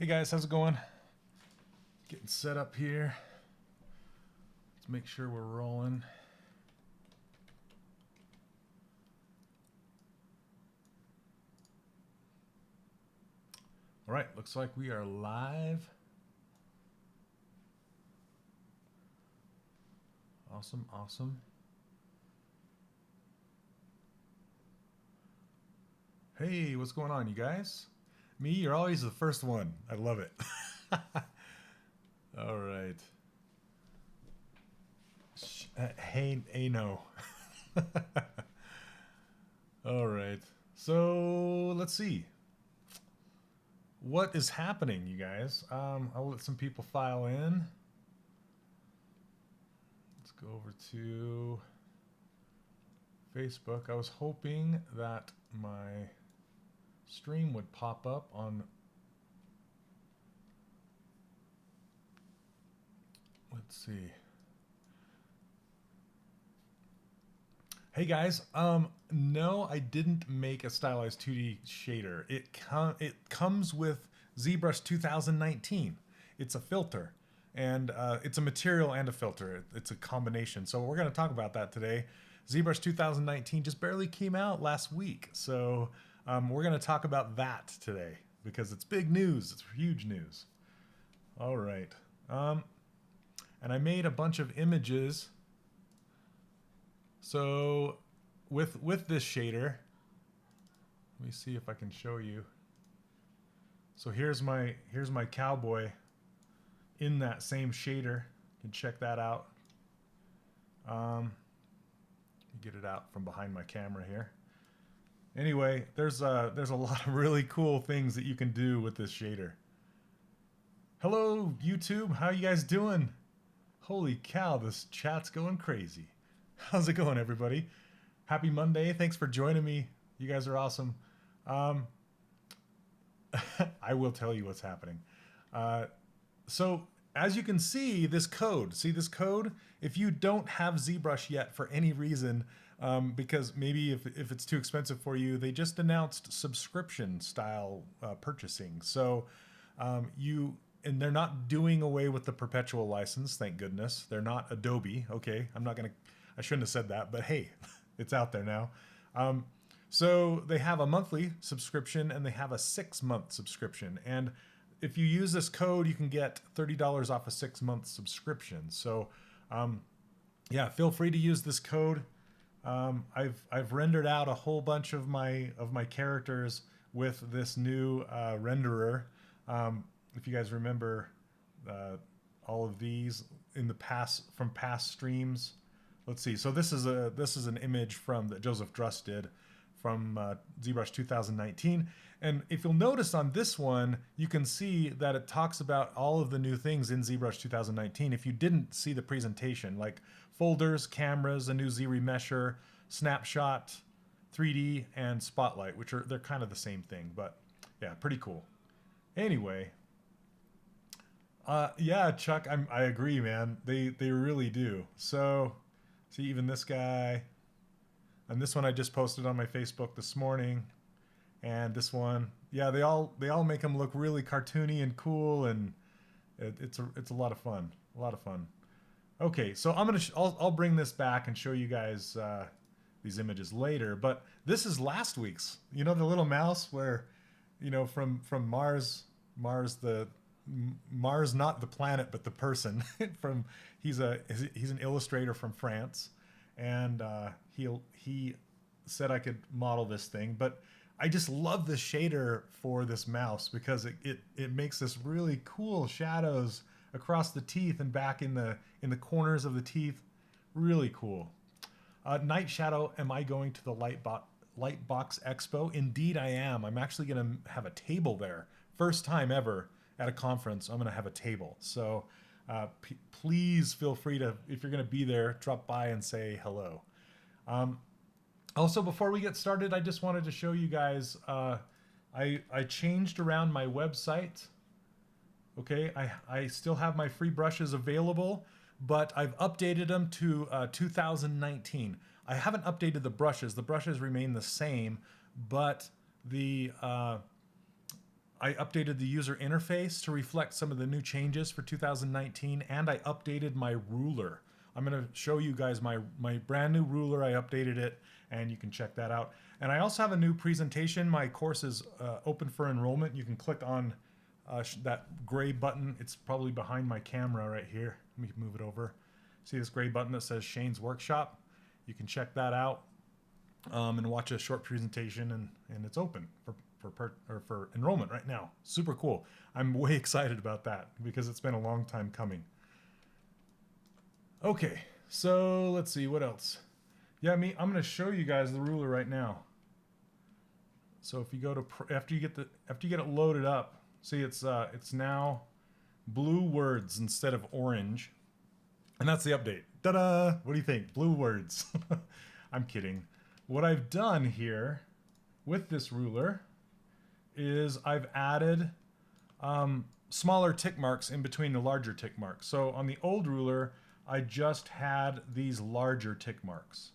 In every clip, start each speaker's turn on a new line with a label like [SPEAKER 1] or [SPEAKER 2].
[SPEAKER 1] Hey guys, how's it going? Getting set up here. Let's make sure we're rolling. All right, looks like we are live. Awesome, awesome. Hey, what's going on, you guys? Me, you're always the first one. I love it. All right. Hey, no. All right. So let's see. What is happening, you guys? I'll let some people file in. Let's go over to Facebook. I was hoping that my stream would pop up on, let's see. Hey guys, no, I didn't make a stylized 2D shader. It comes with ZBrush 2019. It's a filter, and it's a material and a filter. It's a combination. So we're going to talk about that today. ZBrush 2019 just barely came out last week, so we're going to talk about that today because it's big news. It's huge news. All right, and I made a bunch of images. So with this shader, let me see if I can show you. So here's my cowboy in that same shader. You can check that out. Get it out from behind my camera here. Anyway, there's a lot of really cool things that you can do with this shader. Hello YouTube, how you guys doing? Holy cow, this chat's going crazy. How's it going, everybody? Happy Monday. Thanks for joining me. You guys are awesome. I will tell you what's happening. So as you can see, this code, if you don't have ZBrush yet for any reason, because maybe if it's too expensive for you, they just announced subscription style purchasing. So and they're not doing away with the perpetual license, thank goodness. They're not Adobe. Okay, I shouldn't have said that, but hey, it's out there now. So they have a monthly subscription and they have a 6-month subscription. And if you use this code, you can get $30 off a 6-month subscription. So yeah, feel free to use this code. I've rendered out a whole bunch of my characters with this new renderer. If you guys remember all of these in the from past streams. Let's see. So this is an image that Joseph Druss did from ZBrush 2019. And if you'll notice on this one, you can see that it talks about all of the new things in ZBrush 2019. If you didn't see the presentation, like folders, cameras, a new Zremesher, snapshot, 3D, and spotlight, they're kind of the same thing, but yeah, pretty cool. Anyway, yeah, Chuck, I agree, man. They really do. So. See, even this guy, and this one I just posted on my Facebook this morning, and this one, yeah, they all make them look really cartoony and cool, and it's a lot of fun, Okay, so I'll bring this back and show you guys these images later, but this is last week's. You know the little mouse where, from Mars, Mars, not the planet, but the person. He's an illustrator from France, and he said I could model this thing. But I just love the shader for this mouse because it makes this really cool shadows across the teeth and back in the corners of the teeth. Really cool. Night Shadow, am I going to the Lightbox Expo? Indeed, I am. I'm actually going to have a table there. First time ever. At a conference, I'm going to have a table. So please feel free to, if you're going to be there, drop by and say hello. Also, before we get started, I just wanted to show you guys, I changed around my website. Okay, I still have my free brushes available, but I've updated them to 2019. I haven't updated the brushes. The brushes remain the same, but I updated the user interface to reflect some of the new changes for 2019, and I updated my ruler. I'm going to show you guys my brand new ruler. I updated it, and you can check that out. And I also have a new presentation. My course is open for enrollment. You can click on that gray button. It's probably behind my camera right here. Let me move it over. See this gray button that says Shane's Workshop? You can check that out and watch a short presentation, and it's open for enrollment right now. Super cool. I'm way excited about that because it's been a long time coming. Okay, so let's see what else. Yeah, I'm going to show you guys the ruler right now. So if you go to after you get it loaded up, see it's now blue words instead of orange, and that's the update. Ta-da! What do you think? Blue words. I'm kidding. What I've done here with this ruler is I've added smaller tick marks in between the larger tick marks. So on the old ruler, I just had these larger tick marks,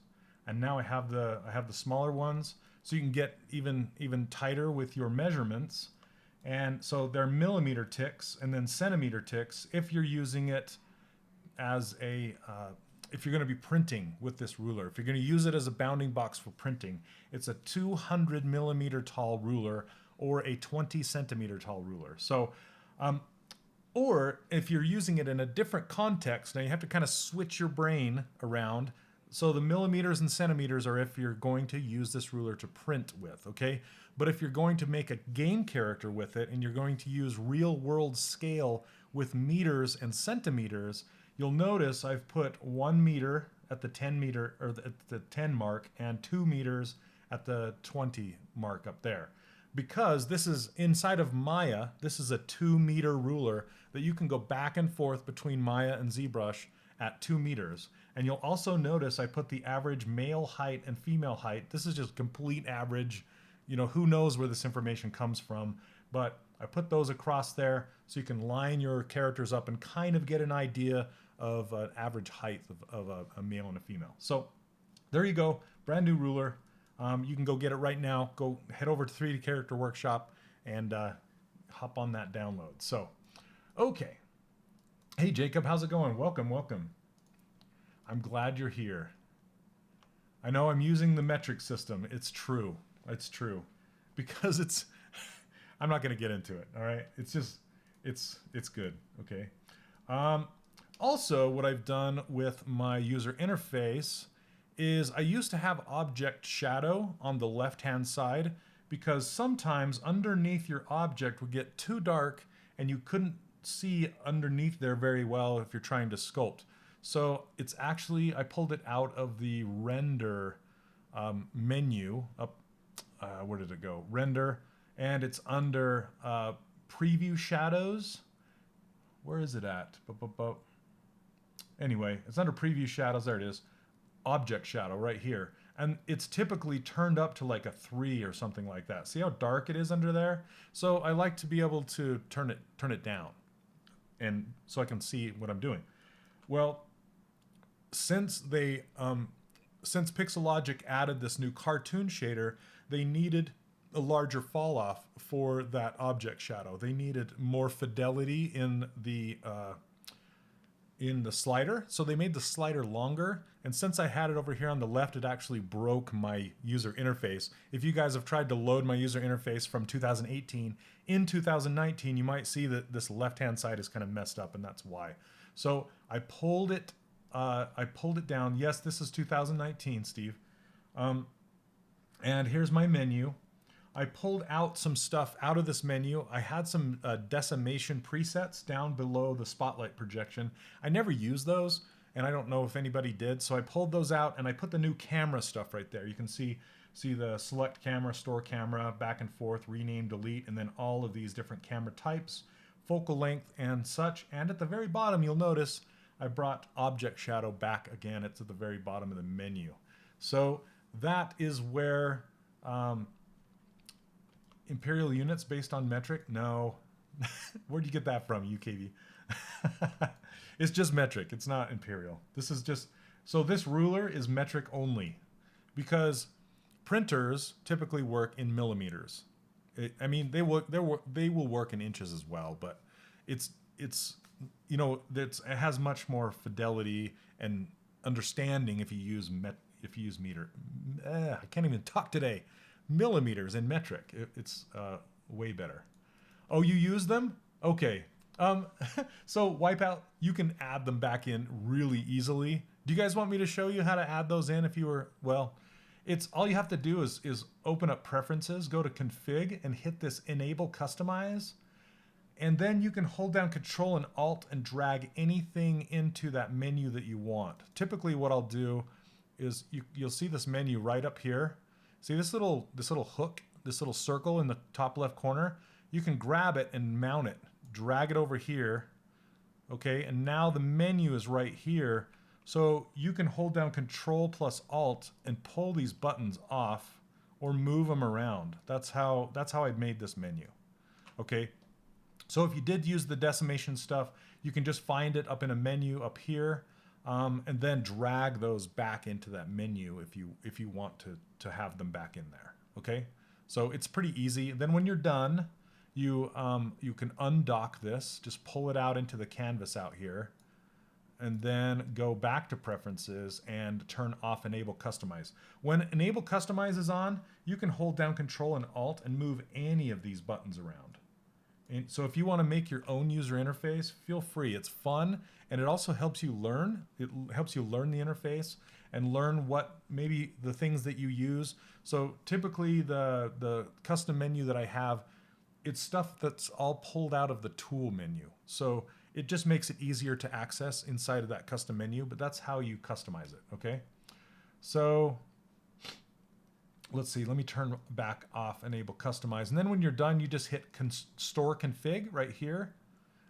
[SPEAKER 1] and now I have the smaller ones, so you can get even tighter with your measurements. And so they're millimeter ticks and then centimeter ticks if you're using it as a if you're going to be printing with this ruler. If you're going to use it as a bounding box for printing, it's a 200 millimeter tall ruler or a 20 centimeter tall ruler. So or if you're using it in a different context, now you have to kind of switch your brain around. So the millimeters and centimeters are if you're going to use this ruler to print with, okay? But if you're going to make a game character with it and you're going to use real world scale with meters and centimeters, you'll notice I've put 1 meter at the 10 meter or at the 10 mark and 2 meters at the 20 mark up there. Because this is inside of Maya, this is a 2 meter ruler that you can go back and forth between Maya and ZBrush at 2 meters. And you'll also notice I put the average male height and female height. This is just complete average. You know, who knows where this information comes from, but I put those across there so you can line your characters up and kind of get an idea of an average height of a male and a female. So there you go, brand new ruler. You can go get it right now. Go head over to 3D Character Workshop and hop on that download. So, okay. Hey, Jacob, how's it going? Welcome, welcome. I'm glad you're here. I know I'm using the metric system. It's true. It's true. Because it's... I'm not going to get into it, all right? It's just... It's good, okay? Also, what I've done with my user interface is I used to have object shadow on the left-hand side because sometimes underneath your object would get too dark and you couldn't see underneath there very well if you're trying to sculpt. So it's actually, I pulled it out of the render menu up, where did it go? Render, and it's under preview shadows. Where is it at? Anyway, it's under preview shadows, there it is. Object shadow right here. And it's typically turned up to like a 3 or something like that. See how dark it is under there? So I like to be able to turn it down, and so I can see what I'm doing. Well, since Pixelogic added this new cartoon shader, they needed a larger fall off for that object shadow. They needed more fidelity in the slider, so they made the slider longer. And since I had it over here on the left, it actually broke my user interface. If you guys have tried to load my user interface from 2018 in 2019, you might see that this left-hand side is kind of messed up, and that's why. So I pulled it down. Yes, this is 2019, Steve. And here's my menu. I pulled out some stuff out of this menu. I had some decimation presets down below the spotlight projection. I never used those, and I don't know if anybody did. So I pulled those out, and I put the new camera stuff right there. You can see the select camera, store camera, back and forth, rename, delete, and then all of these different camera types, focal length, and such. And at the very bottom, you'll notice I brought object shadow back again. It's at the very bottom of the menu. So that is where... Imperial units based on metric? No. Where'd you get that from, UKV? It's just metric. It's not imperial. This is just... So this ruler is metric only because printers typically work in millimeters. I mean, they will work in inches as well, but it's you know, it has much more fidelity and understanding if you use meter. I can't even talk today. Millimeters and metric. It's way better. Oh, you use them? Okay. So Wipeout, you can add them back in really easily. Do you guys want me to show you how to add those in if you were, well, it's all you have to do is open up preferences, go to config and hit this enable customize. And then you can hold down Control and Alt and drag anything into that menu that you want. Typically what I'll do is you'll see this menu right up here. See this little hook, this little circle in the top left corner? You can grab it and mount it, drag it over here. Okay, and now the menu is right here. So you can hold down Control plus Alt and pull these buttons off or move them around. That's how I made this menu. Okay. So if you did use the decimation stuff, you can just find it up in a menu up here, and then drag those back into that menu if you want to have them back in there. Okay, so it's pretty easy. Then when you're done, you can undock this, just pull it out into the canvas out here, and then go back to preferences and turn off enable customize. When enable customize is on, you can hold down Control and Alt and move any of these buttons around. And so if you want to make your own user interface, feel free. It's fun, and it also helps you learn. It helps you learn the interface and learn what maybe the things that you use. So typically the custom menu that I have, it's stuff that's all pulled out of the tool menu. So it just makes it easier to access inside of that custom menu, but that's how you customize it, okay? So let's see, let me turn back off enable customize. And then when you're done, you just hit store config right here,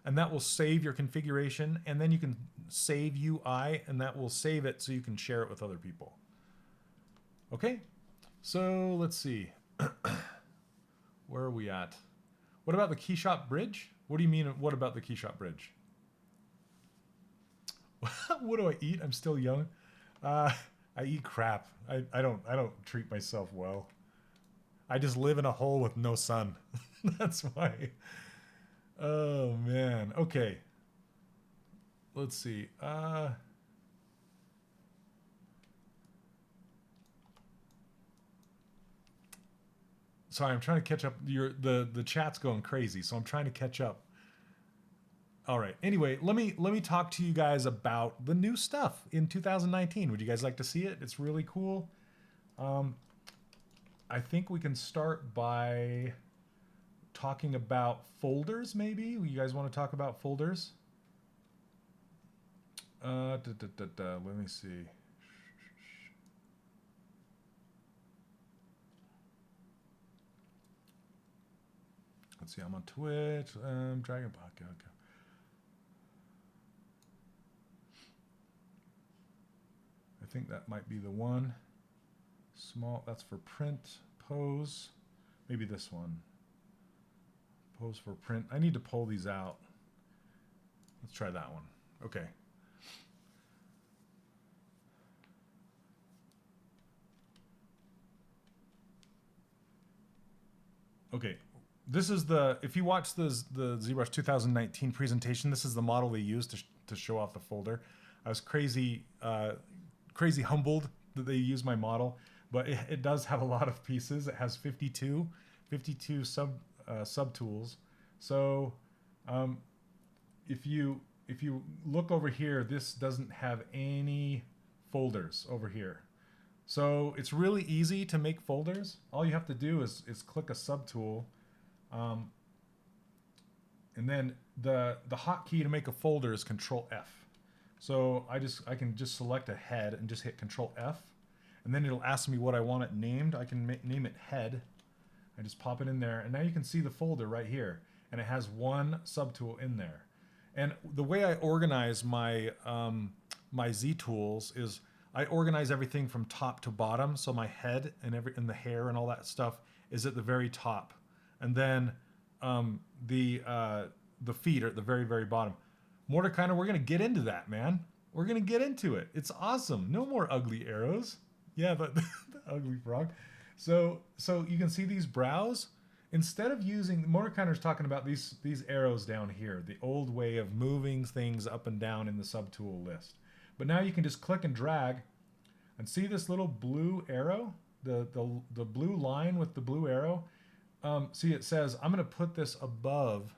[SPEAKER 1] and that will save your configuration. And then you can save UI, and that will save it so you can share it with other people. Okay, so let's see. Where are we at? What about the Keyshot bridge? What do you mean, what about the Keyshot bridge? What do I eat? I'm still young. I eat crap. I don't treat myself well. I just live in a hole with no sun. That's why. Oh man. Okay. Let's see. Sorry, I'm trying to catch up. The chat's going crazy, so I'm trying to catch up. All right. Anyway, let me talk to you guys about the new stuff in 2019. Would you guys like to see it? It's really cool. I think we can start by talking about folders, maybe. You guys want to talk about folders? Let me see. Let's see. I'm on Twitch. Dragon Podcast. Okay. I think that might be the one. Small, that's for print, pose. Maybe this one. Pose for print. I need to pull these out. Let's try that one. Okay. Okay. This is the, if you watch the ZBrush 2019 presentation, this is the model they used to show off the folder. I was crazy humbled that they use my model, but it does have a lot of pieces. It has 52 subtools. So if you look over here, this doesn't have any folders over here. So it's really easy to make folders. All you have to do is click a subtool, and then the hotkey to make a folder is Control F. So I can just select a head and just hit Control F, and then it'll ask me what I want it named. I can name it head. I just pop it in there, and now you can see the folder right here, and it has one subtool in there. And the way I organize my my Z tools is I organize everything from top to bottom. So my head and the hair and all that stuff is at the very top, and then the feet are at the very, very bottom. Mordecai, we're gonna get into that, man. We're gonna get into it. It's awesome. No more ugly arrows. Yeah, but the ugly frog. So you can see these brows. instead of using, Mordecai's talking about these arrows down here, the old way of moving things up and down in the subtool list. But now you can just click and drag, and see this little blue arrow, the blue line with the blue arrow. See, it says I'm going to put this above,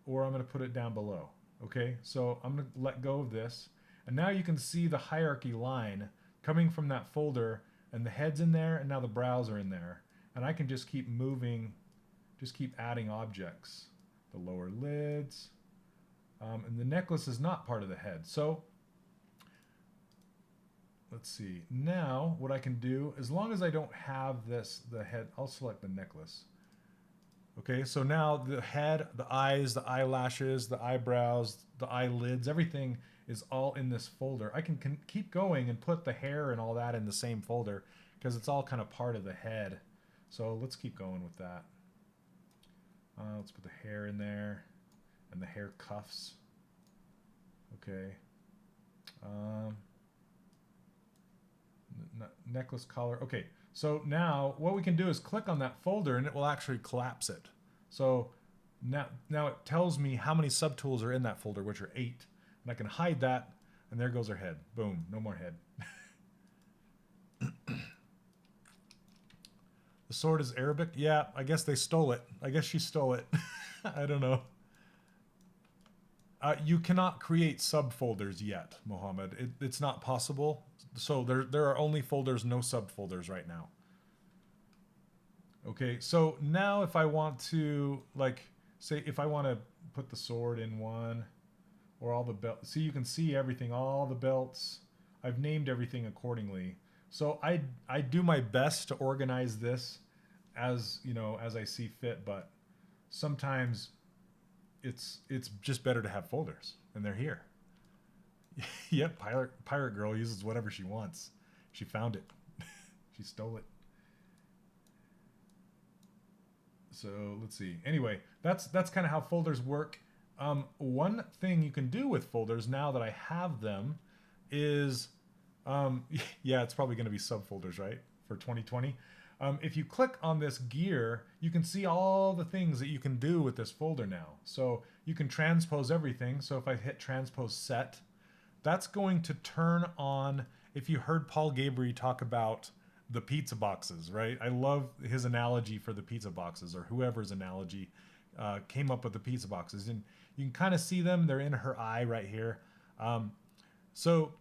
[SPEAKER 1] or I'm going to put it down below. Okay, so I'm going to let go of this, and now you can see the hierarchy line coming from that folder, and the head's in there, and now the brows are in there. And I can just keep moving, just keep adding objects. The lower lids, and the necklace is not part of the head. So let's see. Now what I can do, as long as I don't have this, the head, I'll select the necklace. Okay, so now the head, the eyes, the eyelashes, the eyebrows, the eyelids, everything is all in this folder. I can keep going and put the hair and all that in the same folder because it's all kind of part of the head. So let's keep going with that. Let's put the hair in there and the hair cuffs. Okay. Necklace collar. Okay. So now what we can do is click on that folder and it will actually collapse it. So now it tells me how many subtools are in that folder, which are 8. And I can hide that, and there goes our head. Boom, no more head. The sword is Arabic? Yeah, I guess they stole it. I guess she stole it. I don't know. You cannot create subfolders yet, Mohammed. It's not possible. So there are only folders, no subfolders right now. Okay, so now if I want to, like, say if I want to put the sword in one, or all the belts. See, you can see everything, all the belts. I've named everything accordingly. So I do my best to organize this as, you know, as I see fit, but sometimes it's just better to have folders, and they're here. Yep, pirate girl uses whatever she wants. She found it. She stole it. So let's see. Anyway, that's kind of how folders work. One thing you can do with folders now that I have them is, yeah, it's probably going to be subfolders, right, for 2020. If you click on this gear, you can see all the things that you can do with this folder now. So you can transpose everything. So if I hit transpose set, that's going to turn on, if you heard Paul Gabry talk about the pizza boxes, right? I love his analogy for the pizza boxes, or whoever's analogy came up with the pizza boxes. And you can kind of see them. They're in her eye right here. So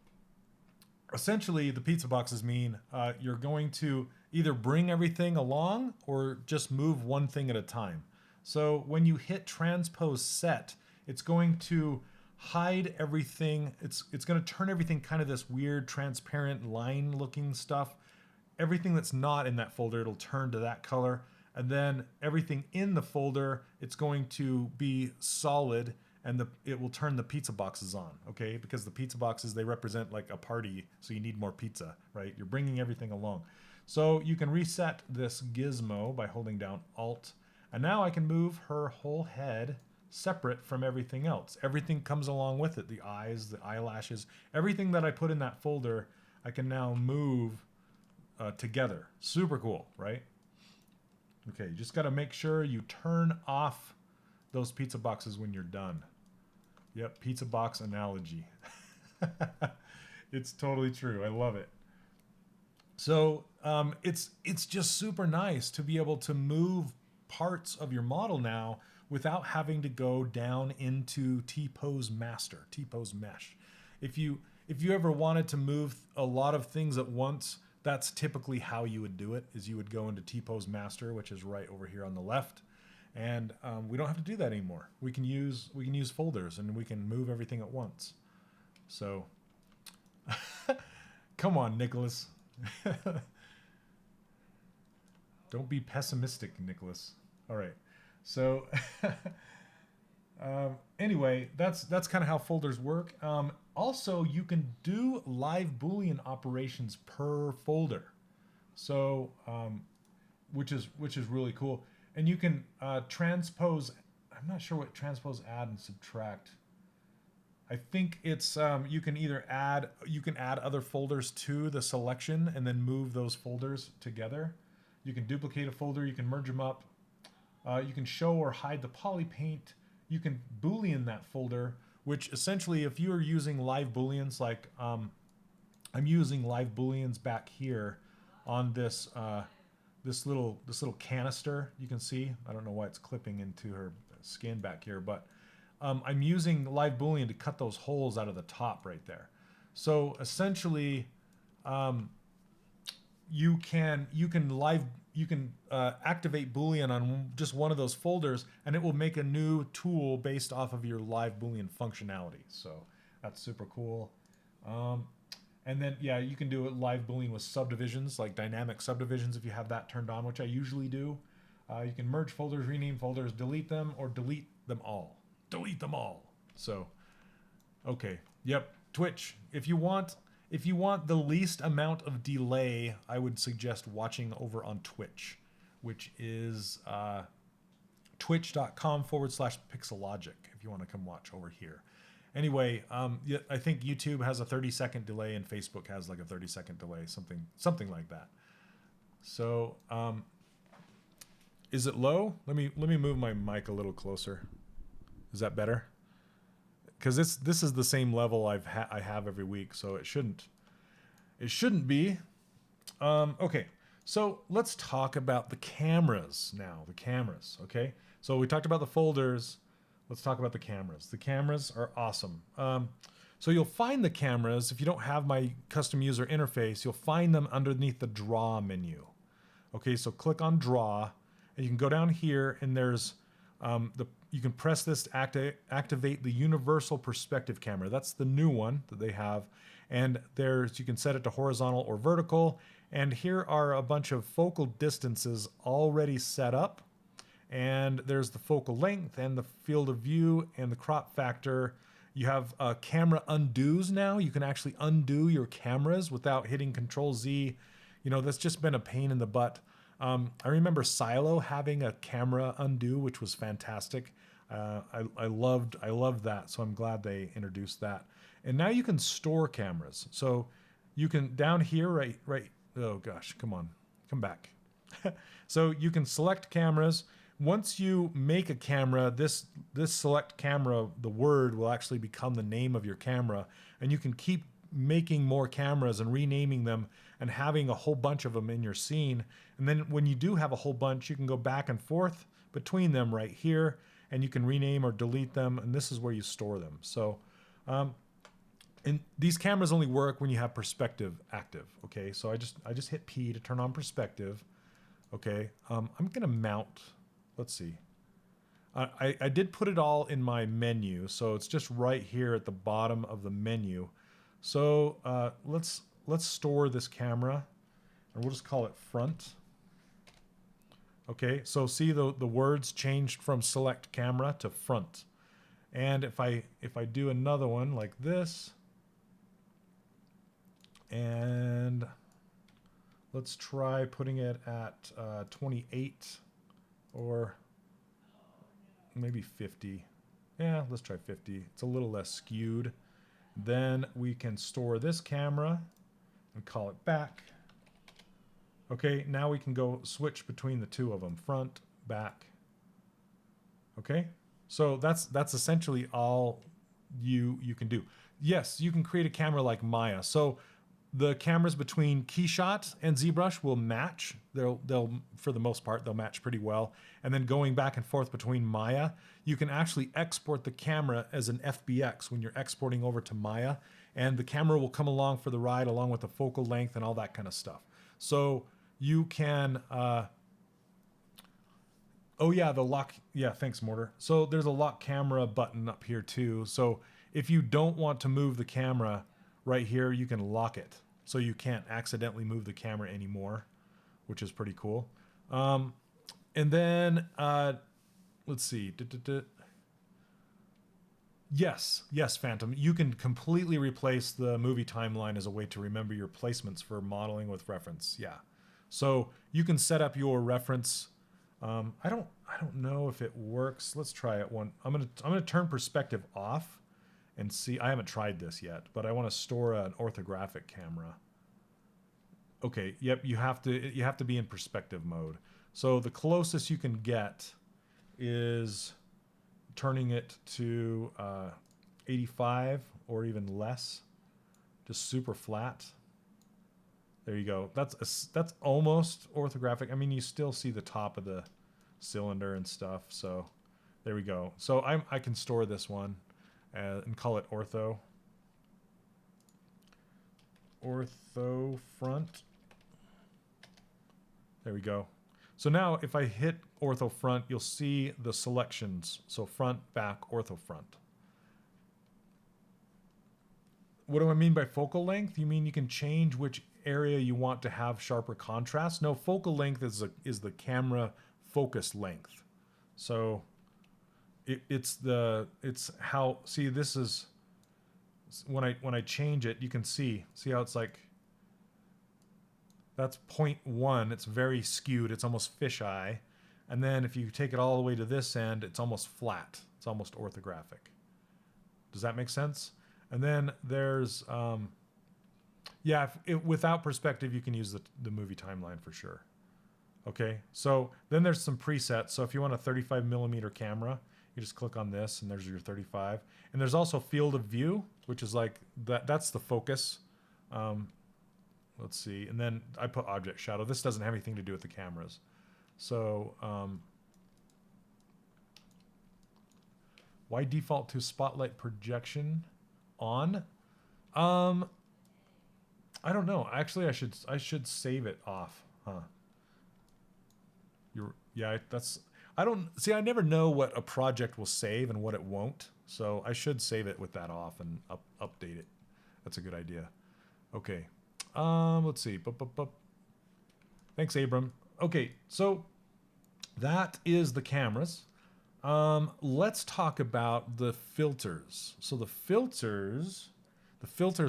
[SPEAKER 1] essentially, the pizza boxes mean you're going to either bring everything along or just move one thing at a time. So when you hit transpose set, it's going to hide everything. It's going to turn everything kind of this weird transparent line looking stuff. Everything that's not in that folder, it'll turn to that color. And then everything in the folder, it's going to be solid, and it will turn the pizza boxes on, okay? Because the pizza boxes, they represent like a party, so you need more pizza, right? You're bringing everything along. So you can reset this gizmo by holding down Alt, and now I can move her whole head separate from everything else. Everything comes along with it, the eyes, the eyelashes, everything that I put in that folder, I can now move together. Super cool, right? Okay, you just got to make sure you turn off those pizza boxes when you're done. Yep, pizza box analogy. It's totally true. I love it. So it's just super nice to be able to move parts of your model now without having to go down into T-Pose Master, T-Pose Mesh. If you ever wanted to move a lot of things at once, that's typically how you would do it, is you would go into T-Pose Master, which is right over here on the left. And we don't have to do that anymore. We can use folders, and we can move everything at once. So, come on, Nicholas. Don't be pessimistic, Nicholas. All right. So, anyway, that's kind of how folders work. Also, you can do live Boolean operations per folder. So, which is really cool. And you can transpose. I'm not sure what transpose, add, and subtract. I think it's you can add other folders to the selection and then move those folders together. You can duplicate a folder. You can merge them up. You can show or hide the poly paint. You can Boolean that folder, which essentially, if you are using live Booleans, like I'm using live Booleans back here on this this little canister. You can see. I don't know why it's clipping into her skin back here, but I'm using live Boolean to cut those holes out of the top right there. So essentially, you can activate Boolean on just one of those folders, and it will make a new tool based off of your live Boolean functionality. So that's super cool. And then, yeah, you can do it live Boolean with subdivisions, like dynamic subdivisions if you have that turned on, which I usually do. You can merge folders, rename folders, delete them, or delete them all. Delete them all. So, okay. Yep. Twitch. If you want the least amount of delay, I would suggest watching over on Twitch, which is twitch.com/pixelogic if you want to come watch over here. Anyway, yeah, I think YouTube has a 30-second delay and Facebook has like a 30-second delay, something like that. So, is it low? Let me move my mic a little closer. Is that better? Because this is the same level I have every week, so it shouldn't be. Okay, so let's talk about the cameras now. The cameras, okay? So we talked about the folders. Let's talk about the cameras. The cameras are awesome. So you'll find the cameras, if you don't have my custom user interface, you'll find them underneath the draw menu. Okay, so click on draw, and you can go down here, and there's you can press this to activate the universal perspective camera. That's the new one that they have. And you can set it to horizontal or vertical. And here are a bunch of focal distances already set up. And there's the focal length and the field of view and the crop factor. You have camera undos now. You can actually undo your cameras without hitting Control Z. You know, that's just been a pain in the butt. I remember Silo having a camera undo, which was fantastic. I loved that, so I'm glad they introduced that. And now you can store cameras. So you can down here, right. Oh gosh, come back. So you can select cameras. Once you make a camera, this select camera, the word will actually become the name of your camera, and you can keep making more cameras and renaming them and having a whole bunch of them in your scene. And then when you do have a whole bunch, you can go back and forth between them right here, and you can rename or delete them, and this is where you store them. So and these cameras only work when you have perspective active. Okay, so I just hit P to turn on perspective. Okay, I'm gonna mount. Let's see. I did put it all in my menu, so it's just right here at the bottom of the menu. So let's store this camera, and we'll just call it front. Okay, so see the words changed from select camera to front. And if I do another one like this, and let's try putting it at 28 or maybe 50. Yeah, let's try 50. It's a little less skewed. Then we can store this camera and call it back. Okay, now we can go switch between the two of them, front, back. Okay, so that's essentially all you can do. Yes, you can create a camera like Maya. So the cameras between Keyshot and ZBrush will match. They'll for the most part, they'll match pretty well. And then going back and forth between Maya, you can actually export the camera as an FBX when you're exporting over to Maya, and the camera will come along for the ride along with the focal length and all that kind of stuff. So you can, oh yeah, the lock, yeah, thanks Mortar. So there's a lock camera button up here too. So if you don't want to move the camera right here, you can lock it. So you can't accidentally move the camera anymore, which is pretty cool. And then, let's see. Yes, Phantom. You can completely replace the movie timeline as a way to remember your placements for modeling with reference. Yeah. So you can set up your reference. I don't know if it works. Let's try it one. I'm gonna turn perspective off and see. I haven't tried this yet, but I want to store an orthographic camera. Okay, yep, you have to be in perspective mode. So the closest you can get is turning it to 85 or even less, just super flat. There you go. That's almost orthographic. I mean, you still see the top of the cylinder and stuff. So there we go. So I can store this one and call it ortho. Ortho front. There we go. So now if I hit ortho front, you'll see the selections. So front, back, ortho front. What do I mean by focal length? You mean you can change which area you want to have sharper contrast? No, focal length is the camera focus length. So it's how, see, this is when I change it, you can see how it's like, that's 0.1. It's very skewed. It's almost fisheye. And then if you take it all the way to this end, it's almost flat. It's almost orthographic. Does that make sense? And then there's, yeah, without perspective, you can use the movie timeline for sure. Okay, so then there's some presets. So if you want a 35 millimeter camera, you just click on this and there's your 35. And there's also field of view, which is like, that's the focus. Let's see, and then I put object shadow. This doesn't have anything to do with the cameras. So, why default to spotlight projection on? I don't know. Actually, I should save it off, huh? I don't see. I never know what a project will save and what it won't. So I should save it with that off and update it. That's a good idea. Okay. Let's see. Thanks, Abram. Okay, so that is the cameras. Let's talk about the filters. So the filters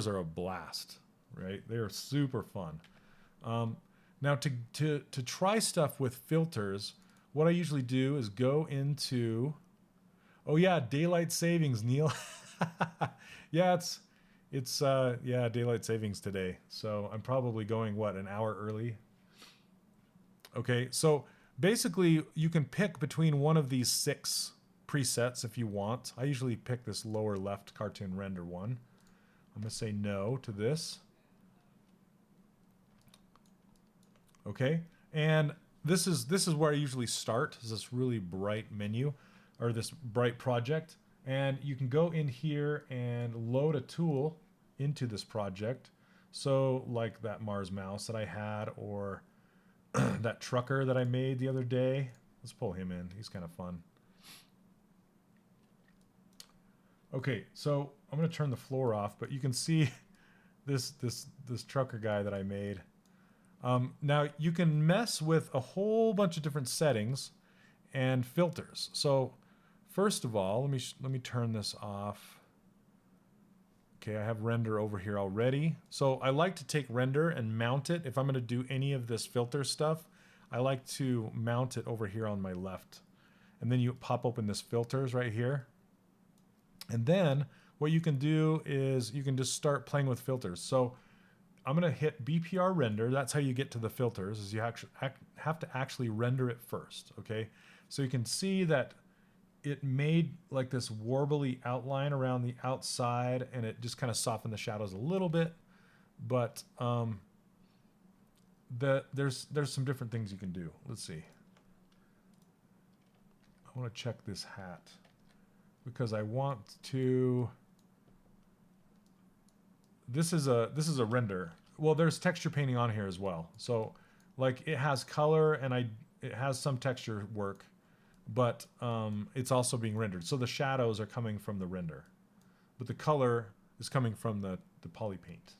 [SPEAKER 1] are a blast, right? They are super fun. Now to try stuff with filters, what I usually do is go into, oh yeah, daylight savings, Neil. Yeah, it's daylight savings today. So I'm probably going, what, an hour early? Okay, so basically you can pick between one of these 6 presets if you want. I usually pick this lower left cartoon render one. I'm gonna say no to this. Okay, and this is where I usually start, is this really bright menu, or this bright project. And you can go in here and load a tool into this project. So like that Mars mouse that I had, or that trucker that I made the other day. Let's pull him in. He's kind of fun. Okay, so I'm going to turn the floor off, but you can see this trucker guy that I made. Now you can mess with a whole bunch of different settings and filters. So first of all, let me turn this off. Okay, I have render over here already. So I like to take render and mount it. If I'm going to do any of this filter stuff, I like to mount it over here on my left. And then you pop open this filters right here. And then what you can do is you can just start playing with filters. So I'm going to hit BPR render. That's how you get to the filters, is you have to actually render it first. Okay, so you can see that it made like this warbly outline around the outside, and it just kind of softened the shadows a little bit. But there's some different things you can do. Let's see. I want to check this hat because I want to. This is a render. Well, there's texture painting on here as well. So like it has color and it has some texture work, but it's also being rendered. So the shadows are coming from the render, but the color is coming from the poly paint.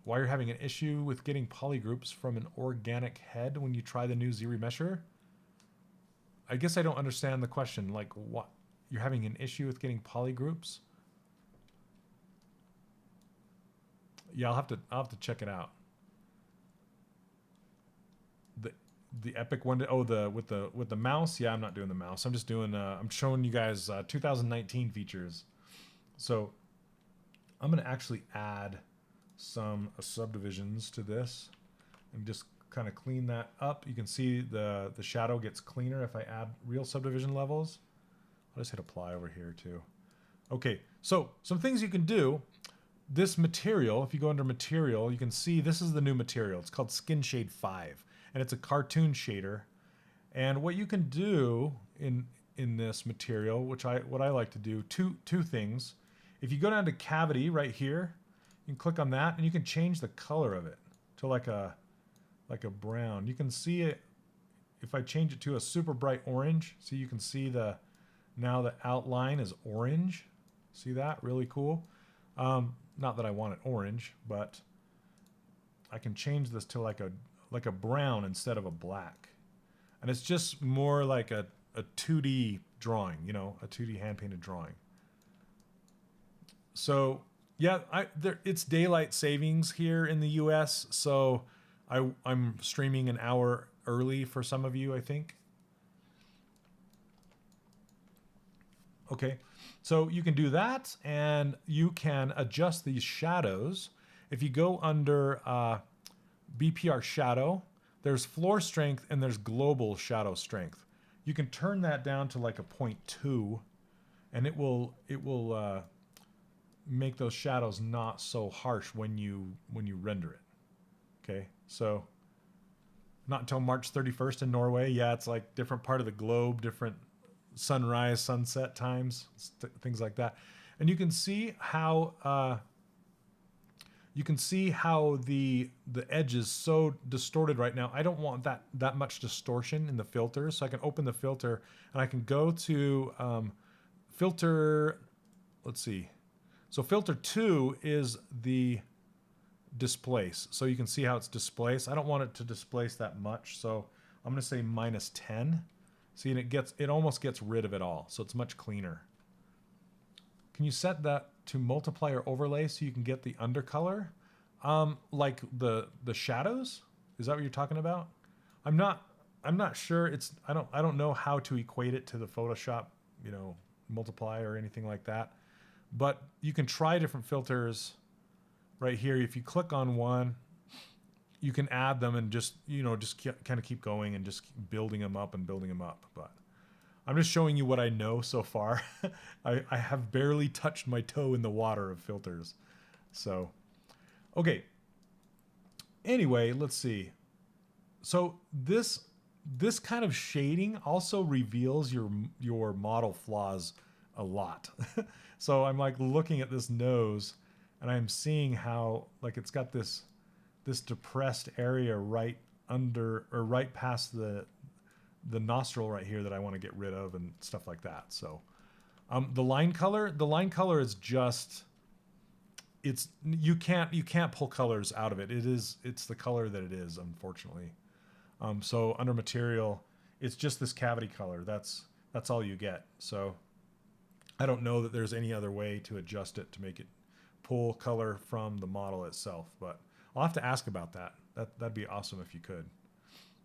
[SPEAKER 1] Why you're having an issue with getting polygroups from an organic head when you try the new Zremesher? I guess I don't understand the question. Like, what? You're having an issue with getting polygroups? Yeah, I'll have to check it out. The epic one. Oh, with the mouse. Yeah, I'm not doing the mouse. I'm just doing. I'm showing you guys 2019 features. So I'm gonna actually add some subdivisions to this, and just kind of clean that up. You can see the shadow gets cleaner if I add real subdivision levels. I'll just hit apply over here too. Okay, so some things you can do. This material, if you go under material, you can see this is the new material. It's called Skin Shade 5, and it's a cartoon shader. And what you can do in this material, what I like to do, two things. If you go down to cavity right here, you can click on that, and you can change the color of it to like a brown. You can see it if I change it to a super bright orange. So you can see now the outline is orange. See that? Really cool. Not that I want it orange, but I can change this to like a brown instead of a black. And it's just more like a 2D drawing, you know, a 2D hand-painted drawing. So yeah, it's daylight savings here in the US, so I'm streaming an hour early for some of you, I think. Okay, so you can do that, and you can adjust these shadows. If you go under BPR shadow, there's floor strength and there's global shadow strength. You can turn that down to like a 0.2, and it will make those shadows not so harsh when you render it. Okay, so not until March 31st in Norway. Yeah, it's like different part of the globe, different sunrise, sunset times, things like that. And you can see how the edge is so distorted right now. I don't want that much distortion in the filters, so I can open the filter and I can go to filter. Let's see. So filter 2 is the displace. So you can see how it's displaced. I don't want it to displace that much, so I'm going to say -10. See, and it almost gets rid of it all, so it's much cleaner. Can you set that to multiply or overlay so you can get the undercolor, like the shadows? Is that what you're talking about? I'm not sure. I don't know how to equate it to the Photoshop, you know, multiply or anything like that. But you can try different filters right here. If you click on one, you can add them and just kind of keep going and just keep building them up and building them up. But I'm just showing you what I know so far. I have barely touched my toe in the water of filters. So, okay. Anyway, let's see. So this kind of shading also reveals your model flaws a lot. So I'm like looking at this nose and I'm seeing how like it's got this depressed area right under or right past the nostril right here that I want to get rid of and stuff like that. So the line color is just, you can't pull colors out of it. It's the color that it is, unfortunately. So under material, it's just this cavity color. That's all you get. So I don't know that there's any other way to adjust it to make it pull color from the model itself, but I'll have to ask about that. That'd be awesome if you could.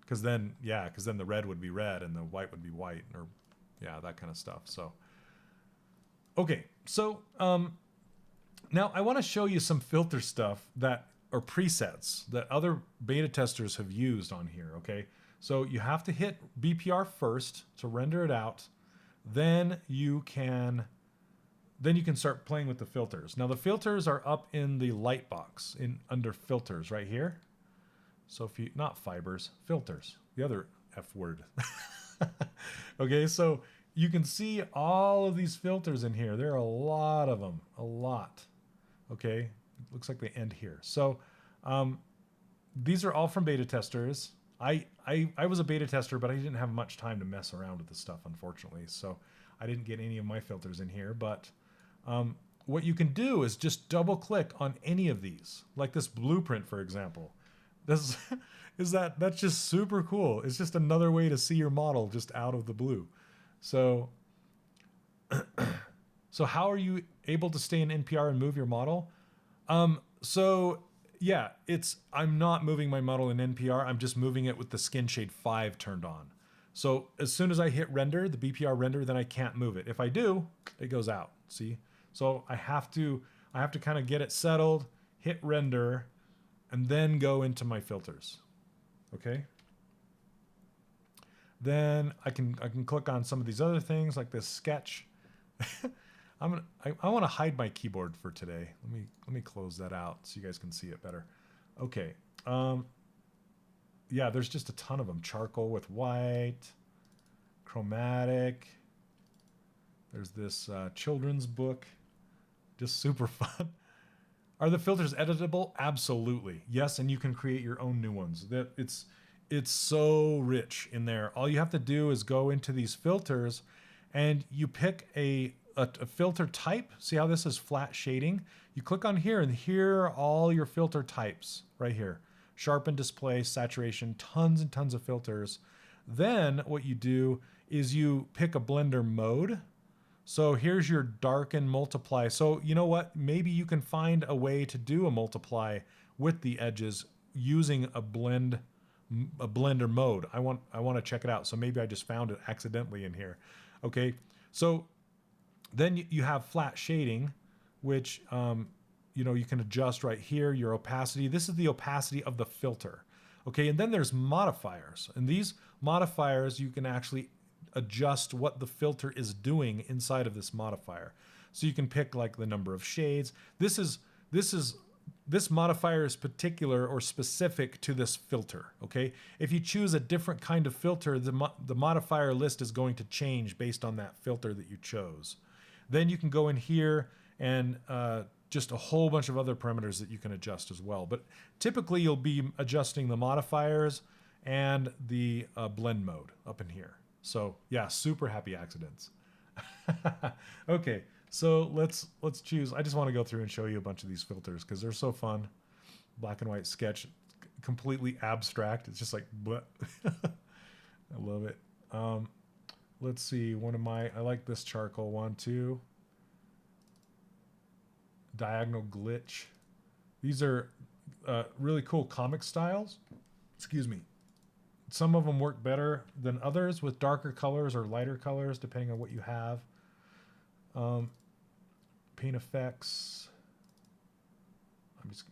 [SPEAKER 1] Because then the red would be red and the white would be white, or yeah, that kind of stuff. So, okay, so now I want to show you some filter stuff that are presets that other beta testers have used on here. Okay, so you have to hit BPR first to render it out. Then you can start playing with the filters. Now the filters are up in the light box under filters right here. So if you, not fibers, filters, the other F word. Okay, so you can see all of these filters in here. There are a lot of them, a lot. Okay, looks like they end here. So these are all from beta testers. I was a beta tester, but I didn't have much time to mess around with this stuff, unfortunately. So I didn't get any of my filters in here, but what you can do is just double click on any of these, like this blueprint, for example. That's just super cool. It's just another way to see your model just out of the blue. So, so how are you able to stay in NPR and move your model? So yeah, I'm not moving my model in NPR. I'm just moving it with the Skin Shade 5 turned on. So as soon as I hit render, the BPR render, then I can't move it. If I do, it goes out. See? So I have to kind of get it settled, hit render, and then go into my filters. Okay. Then I can click on some of these other things like this sketch. I want to hide my keyboard for today. Let me close that out so you guys can see it better. Okay. Yeah, there's just a ton of them. Charcoal with white, chromatic. There's this children's book. Just super fun. Are the filters editable? Absolutely. Yes, and you can create your own new ones. It's so rich in there. All you have to do is go into these filters and you pick a filter type. See how this is flat shading? You click on here and here are all your filter types right here. Sharpen, display, saturation, tons and tons of filters. Then what you do is you pick a blender mode. So here's your darken multiply. So you know what? Maybe you can find a way to do a multiply with the edges using a blender mode. I want to check it out. So maybe I just found it accidentally in here. Okay. So then you have flat shading, which you know, you can adjust right here, your opacity. This is the opacity of the filter. Okay, and then there's modifiers. And these modifiers, you can actually adjust what the filter is doing inside of this modifier. So you can pick like the number of shades. This modifier is particular or specific to this filter, okay? If you choose a different kind of filter, the modifier list is going to change based on that filter that you chose. Then you can go in here and just a whole bunch of other parameters that you can adjust as well. But typically you'll be adjusting the modifiers and the blend mode up in here. So yeah, super happy accidents. Okay, so let's choose. I just want to go through and show you a bunch of these filters because they're so fun. Black and white sketch, completely abstract. It's just like, bleh. I love it. Let's see, I like this charcoal one too. Diagonal glitch. These are really cool comic styles. Excuse me. Some of them work better than others with darker colors or lighter colors, depending on what you have. Paint effects.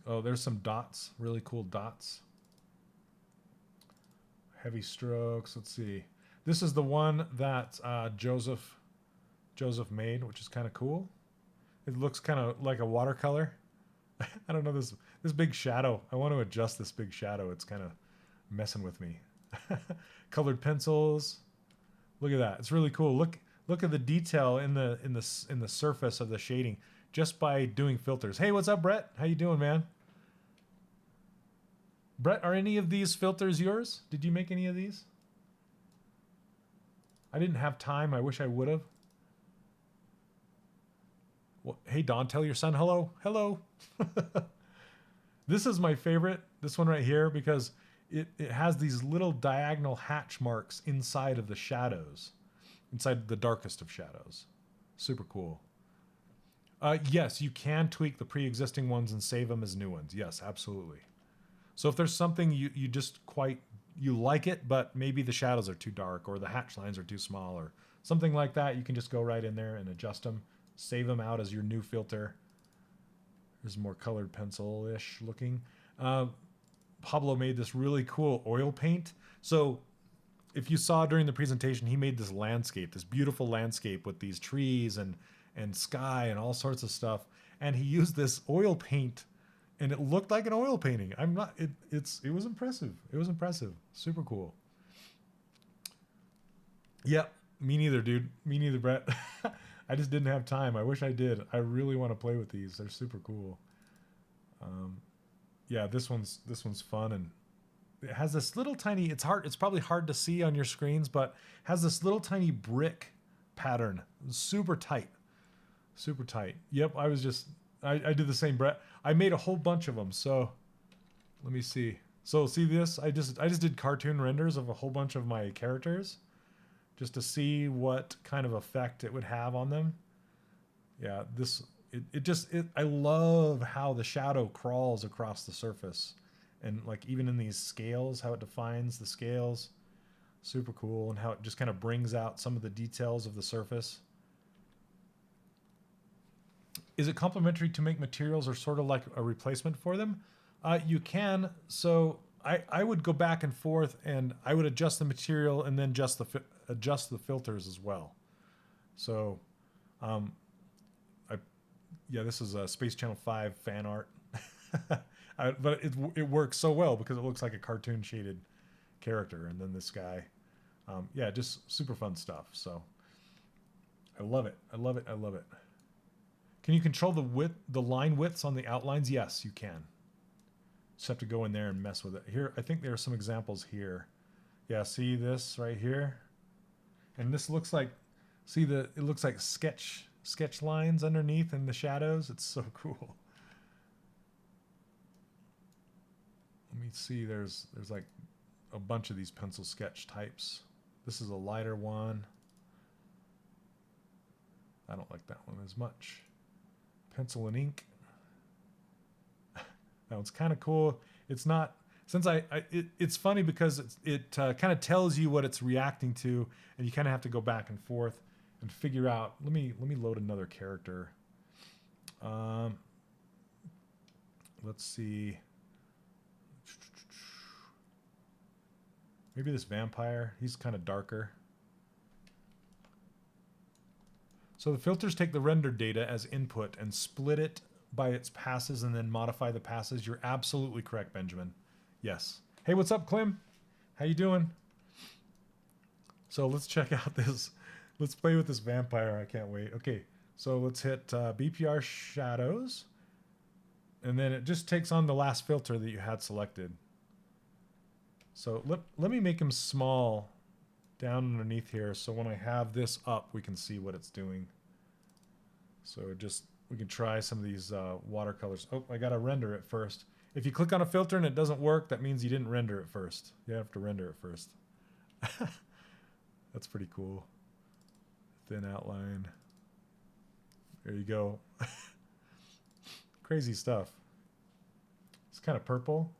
[SPEAKER 1] There's some dots, really cool dots. Heavy strokes. Let's see. This is the one that Joseph made, which is kind of cool. It looks kind of like a watercolor. I don't know, this big shadow. I want to adjust this big shadow. It's kind of messing with me. Colored pencils. Look at that. It's really cool. Look at the detail in the surface of the shading just by doing filters. Hey, what's up, Brett? How you doing, man? Brett, are any of these filters yours? Did you make any of these? I didn't have time. I wish I would have. Well, hey, Don, tell your son hello. Hello. This is my favorite, this one right here, because it has these little diagonal hatch marks inside of the shadows, inside the darkest of shadows. Super cool. Yes, you can tweak the pre-existing ones and save them as new ones. Yes, absolutely. So if there's something you just you like it, but maybe the shadows are too dark or the hatch lines are too small or something like that, you can just go right in there and adjust them, save them out as your new filter. There's more colored pencil-ish looking. Pablo made this really cool oil paint. So if you saw during the presentation, he made this landscape, this beautiful landscape with these trees and sky and all sorts of stuff. And he used this oil paint and it looked like an oil painting. It was impressive. It was impressive. Super cool. Yep. Me neither, dude. Me neither, Brett. I just didn't have time. I wish I did. I really want to play with these. They're super cool. Yeah, this one's fun, and it has this little tiny. It's probably hard to see on your screens, but has this little tiny brick pattern. Super tight. Super tight. Yep. I did the same, Brett. I made a whole bunch of them. So let me see. So see this? I just did cartoon renders of a whole bunch of my characters, just to see what kind of effect it would have on them. Yeah, I love how the shadow crawls across the surface. And like even in these scales, how it defines the scales. Super cool. And how it just kind of brings out some of the details of the surface. Is it complementary to make materials or sort of like a replacement for them? You can. So I would go back and forth, and I would adjust the material and then adjust the filters as well. So, yeah, this is a Space Channel 5 fan art, but it works so well because it looks like a cartoon shaded character, and then this guy, yeah, just super fun stuff. So, I love it. I love it. I love it. Can you control the line widths on the outlines? Yes, you can. Just have to go in there and mess with it. Here, I think there are some examples here. Yeah, see this right here? And this looks like, it looks like sketch lines underneath in the shadows. It's so cool. Let me see, there's like a bunch of these pencil sketch types. This is a lighter one. I don't like that one as much. Pencil and ink. That one's kind of cool. It's not, since it's funny because it kind of tells you what it's reacting to, and you kind of have to go back and forth and figure out. Let me load another character. Let's see. Maybe this vampire. He's kind of darker. So the filters take the render data as input and split it by its passes and then modify the passes. You're absolutely correct, Benjamin. Yes. Hey, what's up, Clem? How you doing? So let's check out this. Let's play with this vampire. I can't wait. Okay, so let's hit BPR shadows. And then it just takes on the last filter that you had selected. So let me make him small down underneath here. So when I have this up, we can see what it's doing. So we can try some of these watercolors. Oh, I got to render it first. If you click on a filter and it doesn't work, that means you didn't render it first. You have to render it first. That's pretty cool. Thin outline. There you go. Crazy stuff. It's kind of purple.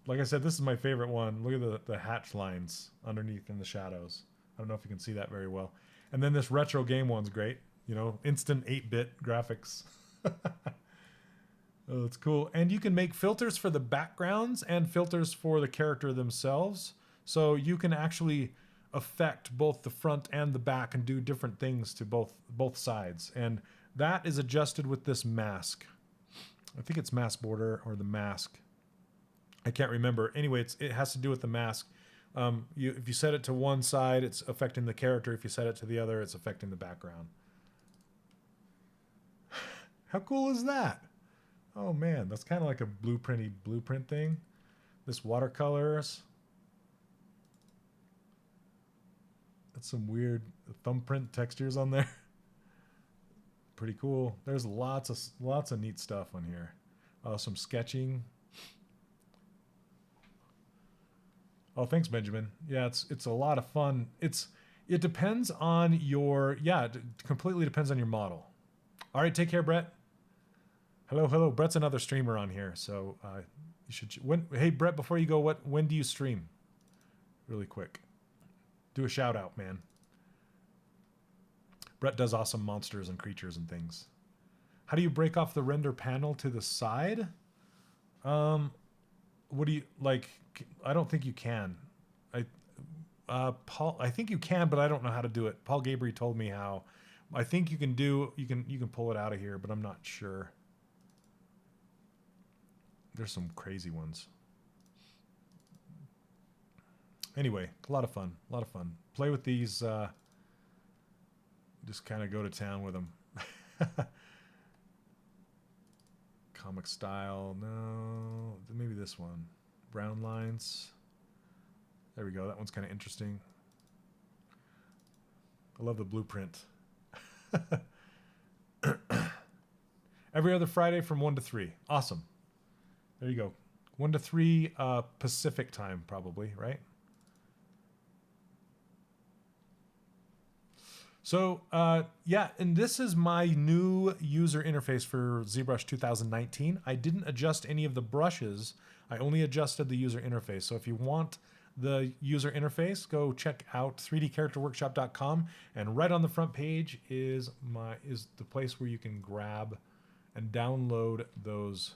[SPEAKER 1] Like I said, this is my favorite one. Look at the hatch lines underneath in the shadows. I don't know if you can see that very well. And then this retro game one's great. You know, instant 8-bit graphics. Oh, it's cool. And you can make filters for the backgrounds and filters for the character themselves. So you can actually affect both the front and the back and do different things to both sides. And that is adjusted with this mask. I think it's mask border or the mask. I can't remember. Anyway, it has to do with the mask. If you set it to one side, it's affecting the character. If you set it to the other, it's affecting the background. How cool is that? Oh man, that's kind of like a blueprint thing. This watercolors. That's some weird thumbprint textures on there. Pretty cool. There's lots of neat stuff on here. Some sketching. Oh, thanks, Benjamin. Yeah, it's a lot of fun. It depends on your, it completely depends on your model. All right, take care, Brett. Hello. Brett's another streamer on here, so you should. Hey, Brett, before you go, when do you stream? Really quick, do a shout out, man. Brett does awesome monsters and creatures and things. How do you break off the render panel to the side? What do you like? I don't think you can. Paul, I think you can, but I don't know how to do it. Paul Gabry told me how. I think you can pull it out of here, but I'm not sure. There's some crazy ones. Anyway, a lot of fun. Play with these. Just kind of go to town with them. Comic style. No, maybe this one. Brown lines. There we go. That one's kind of interesting. I love the blueprint. Every other Friday from 1 to 3. Awesome. There you go. 1 to 3 Pacific time, probably, right? So, yeah, and this is my new user interface for ZBrush 2019. I didn't adjust any of the brushes. I only adjusted the user interface. So if you want the user interface, go check out 3dcharacterworkshop.com, and right on the front page is the place where you can grab and download those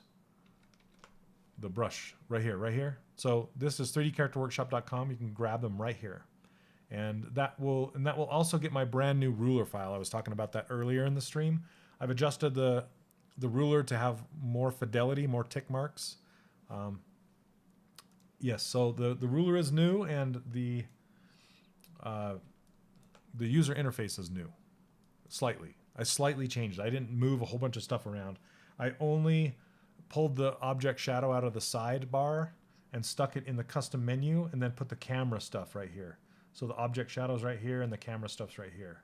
[SPEAKER 1] the brush right here. So this is 3dcharacterworkshop.com. You can grab them right here. And that will also get my brand new ruler file. I was talking about that earlier in the stream. I've adjusted the ruler to have more fidelity, more tick marks. Yes, so the ruler is new, and the user interface is new. Slightly. I slightly changed it. I didn't move a whole bunch of stuff around. I only pulled the object shadow out of the sidebar and stuck it in the custom menu, and then put the camera stuff right here. So the object shadow's right here and the camera stuff's right here.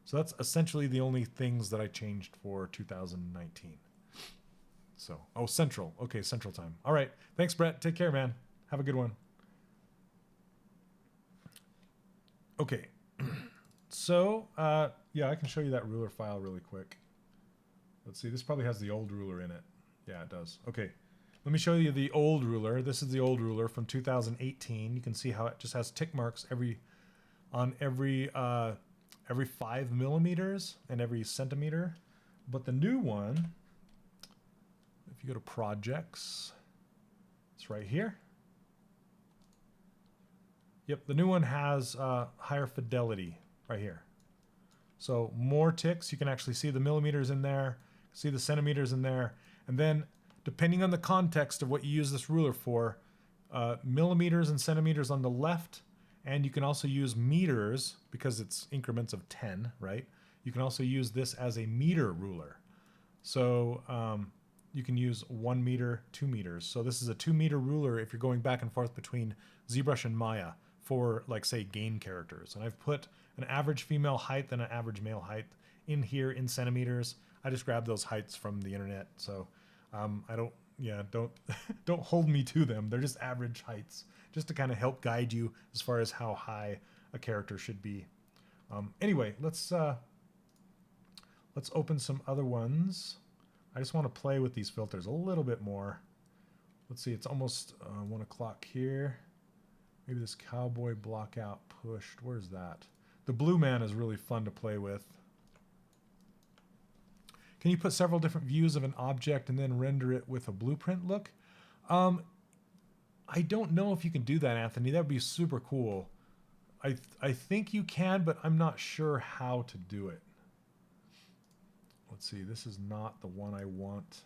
[SPEAKER 1] So that's essentially the only things that I changed for 2019. So, oh, Central. Okay, Central time. All right. Thanks, Brett. Take care, man. Have a good one. Okay. So, yeah, I can show you that ruler file really quick. Let's see. This probably has the old ruler in it. Yeah, it does. Okay. Let me show you the old ruler. This is the old ruler from 2018. You can see how it just has tick marks on every 5 millimeters and every centimeter. But the new one, if you go to projects, it's right here. Yep, the new one has higher fidelity right here. So more ticks. You can actually see the millimeters in there, see the centimeters in there, and then depending on the context of what you use this ruler for, millimeters and centimeters on the left. And you can also use meters because it's increments of 10, right? You can also use this as a meter ruler. So you can use 1 meter, 2 meters. So this is a 2 meter ruler if you're going back and forth between ZBrush and Maya for, like, say, game characters. And I've put an average female height and an average male height in here in centimeters. I just grabbed those heights from the internet. So I don't, yeah, don't hold me to them. They're just average heights, just to kind of help guide you as far as how high a character should be. Anyway, let's open some other ones. I just want to play with these filters a little bit more. Let's see, it's almost 1 o'clock here. Maybe this cowboy block out pushed. Where's that? The blue man is really fun to play with. Can you put several different views of an object and then render it with a blueprint look? I don't know if you can do that, Anthony. That would be super cool. I think you can, but I'm not sure how to do it. Let's see. This is not the one I want.